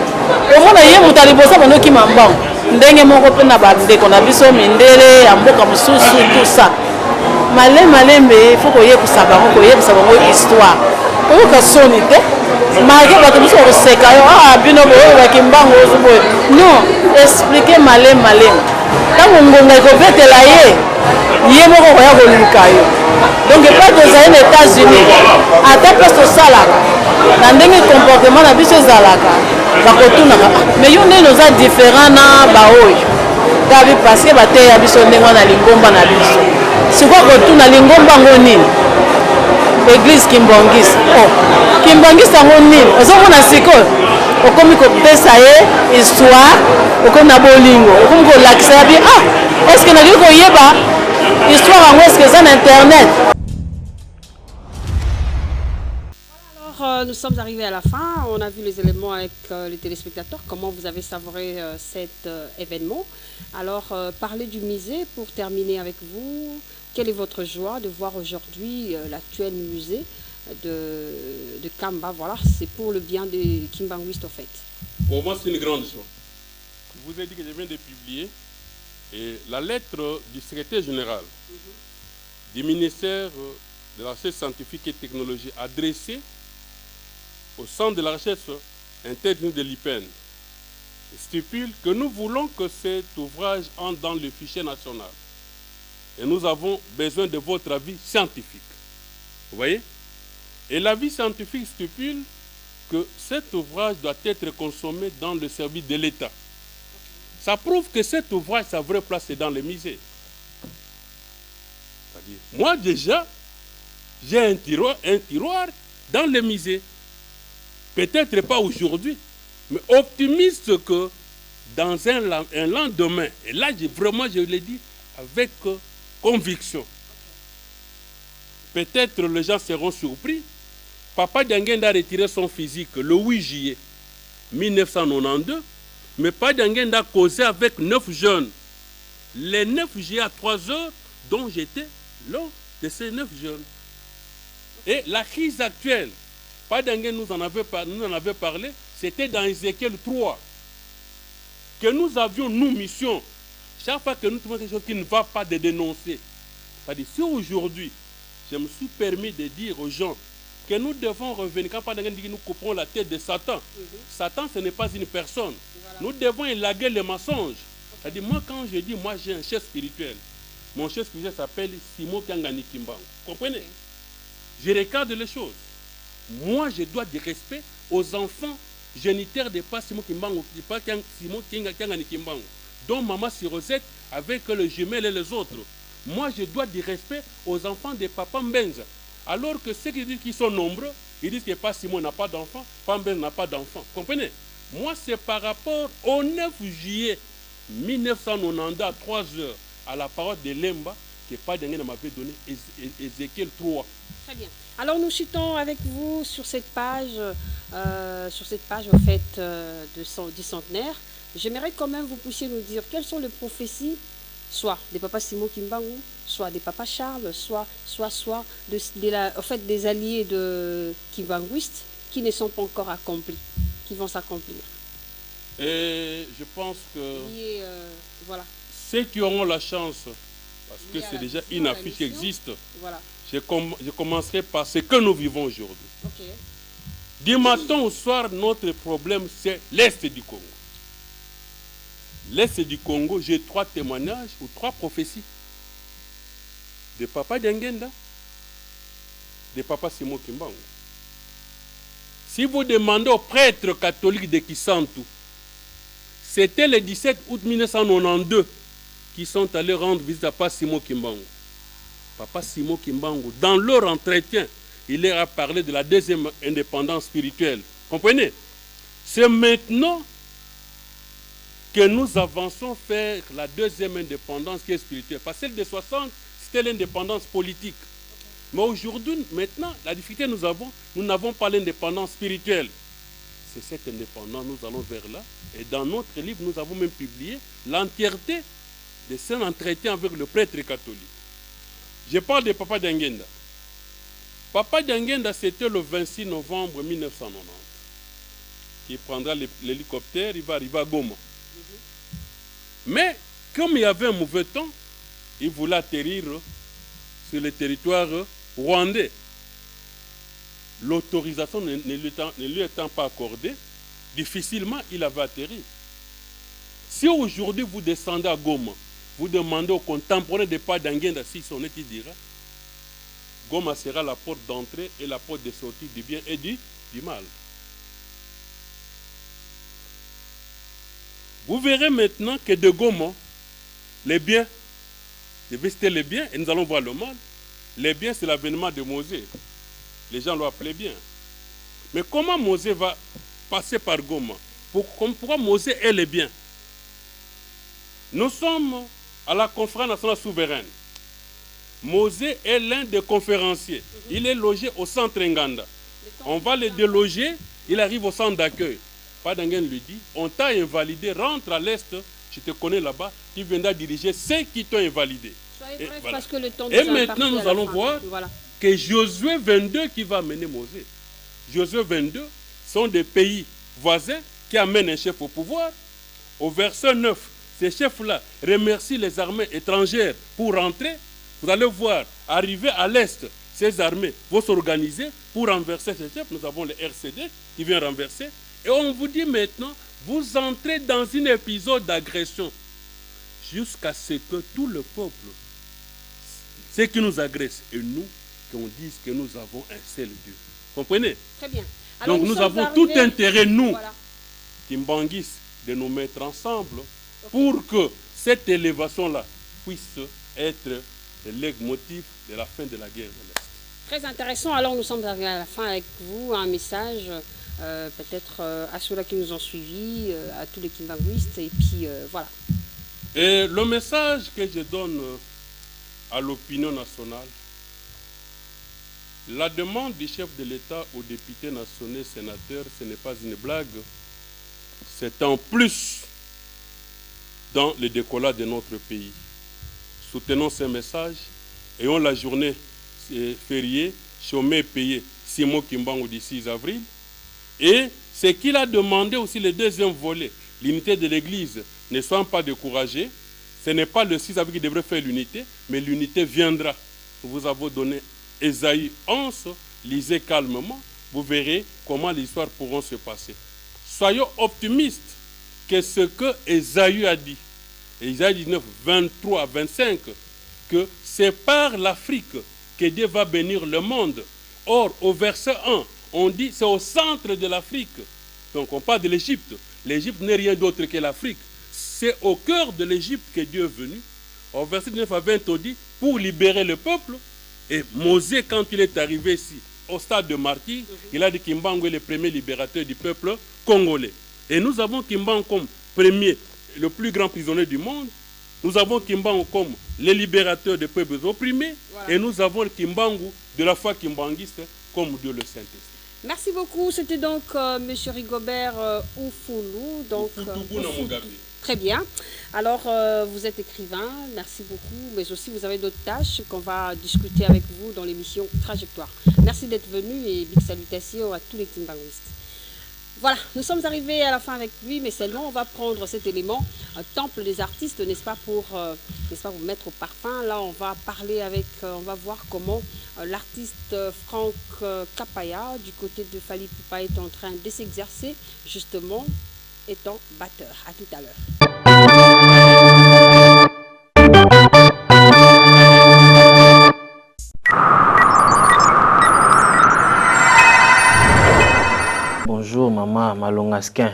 omona ye moto aliboso abanda okima mbangu ndenge moko mpe na bandeko na biso mindele ya mboka mosusu tout ça malembe il faut koyebisa bango histoire oyoka soni te malgré bato biso koseka yo bino boyebaki mbango ozoboye non explique malembe ntango ngonga ekobetela ye moko koya koluka yo donc epa tozali na États-Unis ata mpe tosalaka na ndenge comportement na biso ezalaka bakotunaka mais yo ndenge oza différent na baoyo kabi parce que bateya biso ndenge wana lingomba na biso sikoyo kotuna lingomba yango nini église Kimbangisi Kimbangisi yango nini ozomona sikoyo okomi kopesa ye histoire okomi na bolingo okomi kolakisa ya bi est ce que nakoki koyeba histoire yango est ce que eza na internet. Nous sommes arrivés à la fin, on a vu les éléments avec les téléspectateurs, comment vous avez savouré cet événement. Alors, parlez du musée pour terminer avec vous. Quelle est votre joie de voir aujourd'hui l'actuel musée de Kamba? Voilà, c'est pour le bien des Kimbanguistes en fait. Pour moi, c'est une grande joie. Je vous ai dit que je viens de publier la lettre du secrétaire général du ministère de la Recherche scientifique et technologie adressée au centre de la recherche interne de l'IPEN stipule que nous voulons que cet ouvrage entre dans le fichier national. Et nous avons besoin de votre avis scientifique. Vous voyez? Et l'avis scientifique stipule que cet ouvrage doit être consommé dans le service de l'État. Ça prouve que cet ouvrage, sa vraie place, est dans les musées. C'est-à-dire, moi déjà, j'ai un tiroir dans le musée. Peut-être pas aujourd'hui, mais optimiste que dans un lendemain, et là vraiment je le dis avec conviction, peut-être les gens seront surpris. Papa Dianguenda a retiré son physique le 8 juillet 1992, mais Papa Dianguenda a causé avec 9 jeunes. Les 9 juillet à 3 heures, dont j'étais l'un de ces 9 jeunes. Et la crise actuelle, Papa Dianguenda nous en avait parlé, c'était dans Ézéchiel 3, que nous avions, nous, mission. Chaque fois que nous trouvons quelque chose qui ne va pas, de dénoncer. C'est-à-dire, si aujourd'hui, je me suis permis de dire aux gens que nous devons revenir, quand Papa Dianguenda dit que nous couperons la tête de Satan, Satan, ce n'est pas une personne. Voilà. Nous devons élaguer les mensonges. C'est-à-dire, moi, quand je dis, moi, j'ai un chef spirituel, mon chef spirituel s'appelle Simon Kangani Kimbangu. Vous comprenez? Je regarde les choses. Moi, je dois du respect aux enfants géniteurs de pas Simon Kimbangu, pas Simon Kangani Kimbangu, dont Maman Sirosette avec le jumelle et les autres. Moi, je dois du respect aux enfants de Papa Mbenza. Alors que ceux qui disent qu'ils sont nombreux, ils disent que pas Simon n'a pas d'enfant, Papa Mbenza n'a pas d'enfant. Comprenez? Moi, c'est par rapport au 9 juillet 1990 à 3 heures à la parole de Lemba que Papa Dianguenda m'avait donné Ézéchiel 3. Très bien. Alors nous citons avec vous sur cette page au fait du centenaire. J'aimerais quand même vous puissiez nous dire quelles sont les prophéties, soit des papas Simon Kimbangu, soit des papas Charles, soit des alliés de Kimbanguistes qui ne sont pas encore accomplis, qui vont s'accomplir. Et je pense que voilà. Ceux qui auront la chance, parce que c'est déjà une affiche qui existe, voilà. Je commencerai par ce que nous vivons aujourd'hui. Okay. Du matin au soir, notre problème, c'est l'Est du Congo. L'Est du Congo, j'ai 3 témoignages ou 3 prophéties. De Papa Dianguenda, de Papa Simon Kimbangu. Si vous demandez aux prêtres catholiques de Kisantu, c'était le 17 août 1992 qui sont allés rendre visite à Papa Simon Kimbangu. Papa Simon Kimbangu, dans leur entretien, il leur a parlé de la deuxième indépendance spirituelle. Comprenez? C'est maintenant que nous avançons vers la deuxième indépendance qui est spirituelle. Parce que celle de 60, c'était l'indépendance politique. Mais aujourd'hui, maintenant, la difficulté nous n'avons pas l'indépendance spirituelle. C'est cette indépendance, nous allons vers là. Et dans notre livre, nous avons même publié l'entièreté de cet entretien avec le prêtre catholique. Je parle de Papa Dianguenda. Papa Dianguenda, c'était le 26 novembre 1990. Il prendra l'hélicoptère, il va arriver à Goma. Mais, comme il y avait un mauvais temps, il voulait atterrir sur le territoire rwandais. L'autorisation ne lui étant pas accordée, difficilement il avait atterri. Si aujourd'hui vous descendez à Goma, vous demandez aux contemporains de Papa Dianguenda s'ils sont nés, il dira Goma sera la porte d'entrée et la porte de sortie du bien et du mal. Vous verrez maintenant que de Goma, les biens, c'était les biens et nous allons voir le mal. Les biens, c'est l'avènement de Mosée. Les gens l'ont appelé bien. Mais comment Mosée va passer par Goma? Pourquoi Mosée est les biens? Nous sommes à la conférence nationale souveraine. Mosée est l'un des conférenciers. Il est logé au centre Nganda. On va le déloger, il arrive au centre d'accueil. Papa Dianguenda lui dit, on t'a invalidé, rentre à l'Est, je te connais là-bas, tu viendras diriger ceux qui t'ont invalidé. Et, bref, voilà. Parce que le temps et maintenant, nous allons voir que Josué 22 qui va amener Mosée. Josué 22 sont des pays voisins qui amènent un chef au pouvoir. Au verset 9, ces chefs-là remercient les armées étrangères pour rentrer. Vous allez voir, arriver à l'Est, ces armées vont s'organiser pour renverser ces chefs. Nous avons le RCD qui vient renverser. Et on vous dit maintenant, vous entrez dans un épisode d'agression jusqu'à ce que tout le peuple, ceux qui nous agressent, et nous, qu'on dise que nous avons un seul Dieu. Comprenez? Très bien. Alors, donc nous avons tout intérêt, nous, Kimbanguis, de nous mettre ensemble pour que cette élévation-là puisse être le leitmotiv de la fin de la guerre de l'Est. Très intéressant. Alors, nous sommes arrivés à la fin avec vous. Un message, peut-être à ceux-là qui nous ont suivis, à tous les kimbanguistes. Et puis, voilà. Et le message que je donne à l'opinion nationale, la demande du chef de l'État aux députés nationaux et sénateurs, ce n'est pas une blague. C'est en plus dans le décollage de notre pays. Soutenons ce message. Ayons la journée fériée, chômé payé, Simon Kimbangu du 6 avril. Et ce qu'il a demandé aussi, le deuxième volet, l'unité de l'Église, ne soyons pas découragés. Ce n'est pas le 6 avril qui devrait faire l'unité, mais l'unité viendra. Nous vous avons donné Ésaïe 11, lisez calmement, vous verrez comment l'histoire pourra se passer. Soyons optimistes que ce que Ésaïe a dit, Ésaïe 19, 23 à 25, que c'est par l'Afrique que Dieu va bénir le monde. Or, au verset 1, on dit c'est au centre de l'Afrique. Donc on parle de l'Égypte. L'Égypte n'est rien d'autre que l'Afrique. C'est au cœur de l'Égypte que Dieu est venu. Au verset 19 à 20, on dit pour libérer le peuple. Et Mosée, quand il est arrivé ici, au stade de martyr, il a dit Kimbangu est le premier libérateur du peuple congolais. Et nous avons Kimbangu comme premier, le plus grand prisonnier du monde. Nous avons Kimbangu comme le libérateur des peuples opprimés. Voilà. Et nous avons Kimbangu de la foi kimbanguiste comme Dieu le Saint-Esprit. Merci beaucoup. C'était donc M. Rigobert Oufoulou. Donc, très bien. Alors, vous êtes écrivain, merci beaucoup, mais aussi vous avez d'autres tâches qu'on va discuter avec vous dans l'émission Trajectoire. Merci d'être venu et big salutations à tous les kimbanguistes. Voilà, nous sommes arrivés à la fin avec lui, mais seulement on va prendre cet élément, temple des artistes, n'est-ce pas, pour vous mettre au parfum. Là, on va parler avec, on va voir comment l'artiste Franck Kapaya, du côté de Fally Ipupa, est en train de s'exercer, justement, étant batteur. À tout à l'heure. Bonjour maman, malongaskin.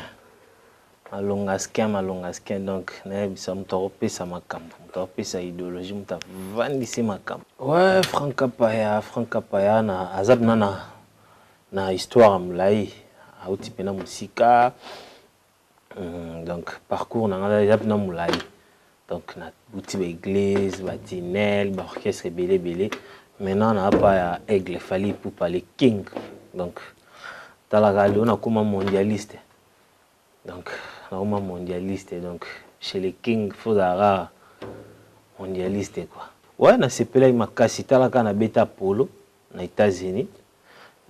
Donc ça me topé ça ma cam. Topé sa idéologie me vandisi ma cam. Ouais, Franck Kapaya na azab na histoire mlai. Auti pena musika. Donc parcours na azab na mlai. Donc na bouti ba église, ba tinel, ba orchestre belé. Maintenant na pas aigle Fally Ipupa les king. Donc on a comme mondialiste. Donc, on a mondialiste. Donc, chez les Kings, il faut avoir mondialiste. Quoi. Ouais, on a ce pays là, on a bêta polo, aux États-Unis.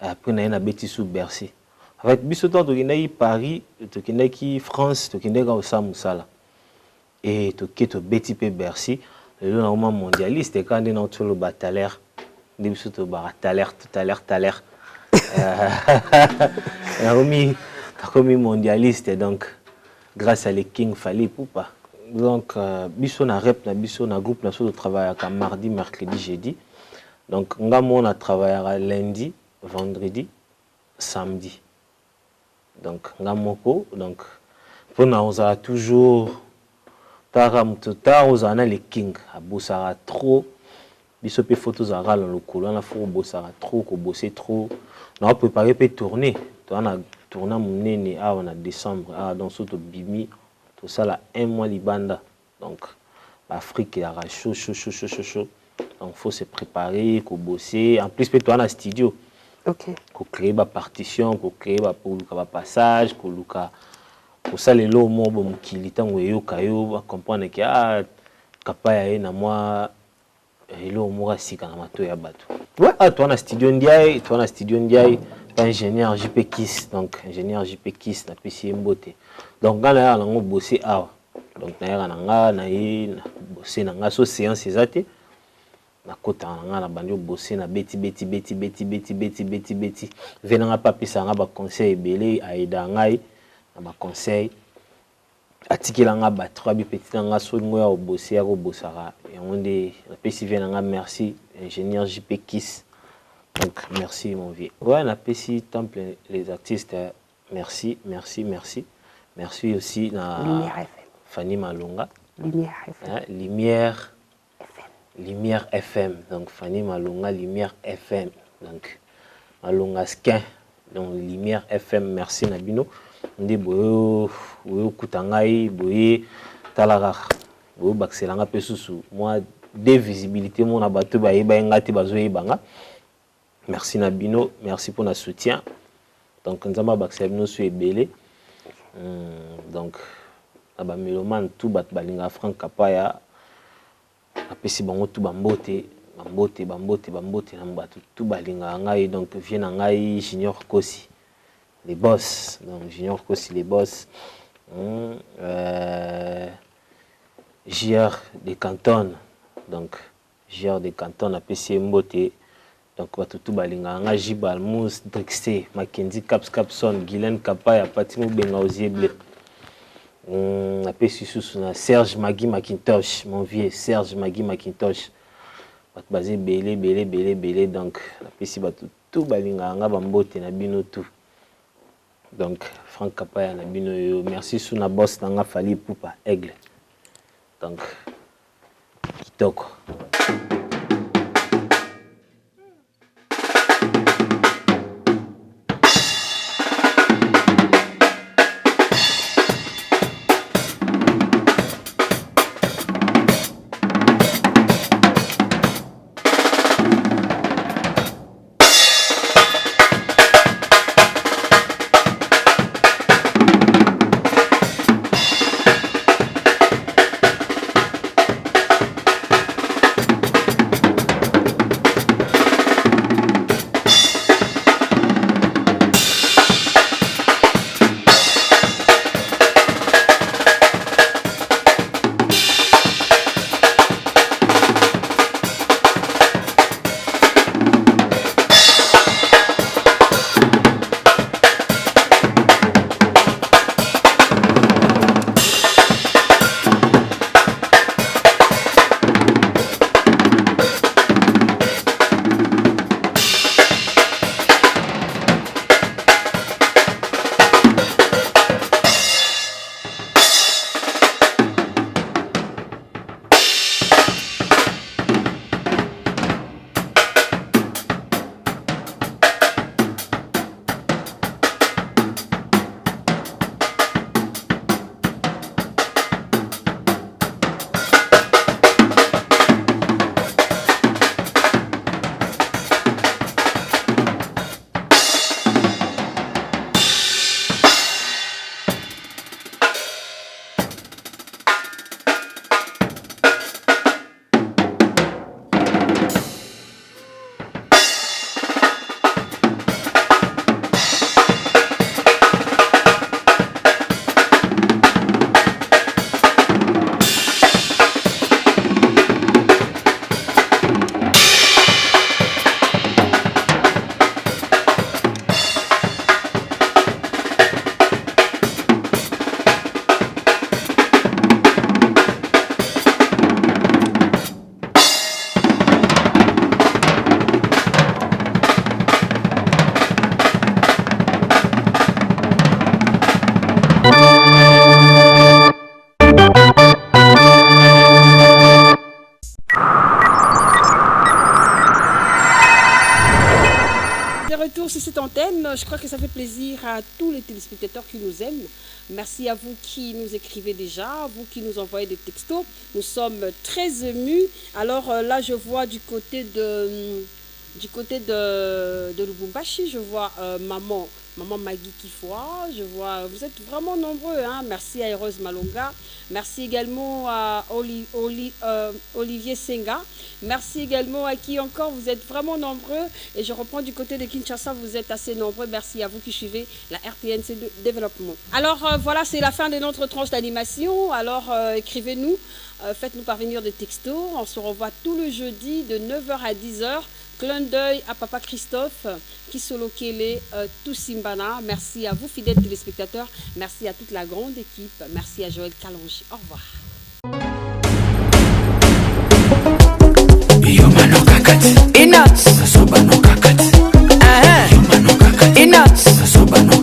Après, on a bêti sous Bercy. Avec Bissotan, on a Paris, on a France, on a Osamoussala. Et on a bêti Bercy. On a un mondialiste. Quand on a tout le batailleur, on a tout à l'heure. Comme mondialiste, donc grâce à les King Fally Ipupa. Donc biso na rep na biso na groupe national de travail à mardi, mercredi, jeudi. Donc on a travaillé lundi, vendredi, samedi. Donc ngamoko donc pour nous on a toujours taram tota on a les King à bossara trop. Biso pe photos à ral le colo on a faut bossara trop ko bosser trop. On a préparé pour tourner. On a tourné en décembre. Dans ce bimi, tout ça là, un mois libanda. Donc, l'Afrique est chaud. Donc, il faut se préparer, il faut bosser. En plus, on a un studio. Ok. Il faut créer des partitions, il faut créer des passages, il faut ça les lots, bon, qui comprendre que Kapaya na moi. Hello, moi, si quand on a battu. Ouais, toi, on a studio Ndiaye, ingénieur JP Kiss, donc ingénieur JP Kiss, na PC Mbote. Donc, quand on a bossé, donc, on a bossé, on a so séance exacte. Na kota on a bandio bossé, na beti. Venant à papi, ça a ba conseil belé, aida ngai, na ba conseil. Atikilanga ba 3 petit nga so ngoya o bosser ya ko bossara et on dit la PCV nga merci ingénieur JP Kiss. Donc merci mon vieux. Ouais, na PC temple les artistes merci aussi na Lumière FM. Fanny Malonga. Lumière FM. Lumière FM. Donc Fanny Malonga Lumière FM. Donc alonga skin donc Lumière FM merci Nabino ndi boyo kutangai boye talara boyo bakselanga pesusu moi des visibilités mon abatu ba ngati bazoyi banga merci Nabino merci pour notre soutien donc nzamba bakselino su ebele donc aba meloman tout bat balinga Franck Kapaya apesi bango tout bambote na mbatu tout balinga ngai donc vient ngai Junior Kosi les boss donc Junior Kosi les boss JR des cantons donc JR des cantons apesi mbote donc batu tout balinga ngai Jibal Mous Drixé Mackenzie Capson Guylaine Kapaya Patimo Benga Ozieble apesi sous na Serge Magui Macintosh mon vieux Serge Magui Macintosh basé belé donc apesi batu tout balinga nga bambote na bino tout donc Franck Kapaya na bino yo merci sous na boss nanga Fali Poupa Aigle donc kitoko. Sur cette antenne, je crois que ça fait plaisir à tous les téléspectateurs qui nous aiment. Merci à vous qui nous écrivez déjà, vous qui nous envoyez des textos. Nous sommes très émus. Alors là, je vois du côté de Lubumbashi, je vois maman Magui Kifoa, je vois, vous êtes vraiment nombreux, hein? Merci à Eros Malonga, merci également à Olivier Senga, merci également à qui encore, vous êtes vraiment nombreux, et je reprends du côté de Kinshasa, vous êtes assez nombreux, merci à vous qui suivez la RTNC de développement. Alors voilà, c'est la fin de notre tranche d'animation, alors écrivez-nous, faites-nous parvenir des textos, on se revoit tout le jeudi de 9h à 10h. Clin d'œil à Papa Christophe, Kisolo Kele, Toussimbana. Merci à vous, fidèles téléspectateurs. Merci à toute la grande équipe. Merci à Joël Kalonji. Au revoir. Inox.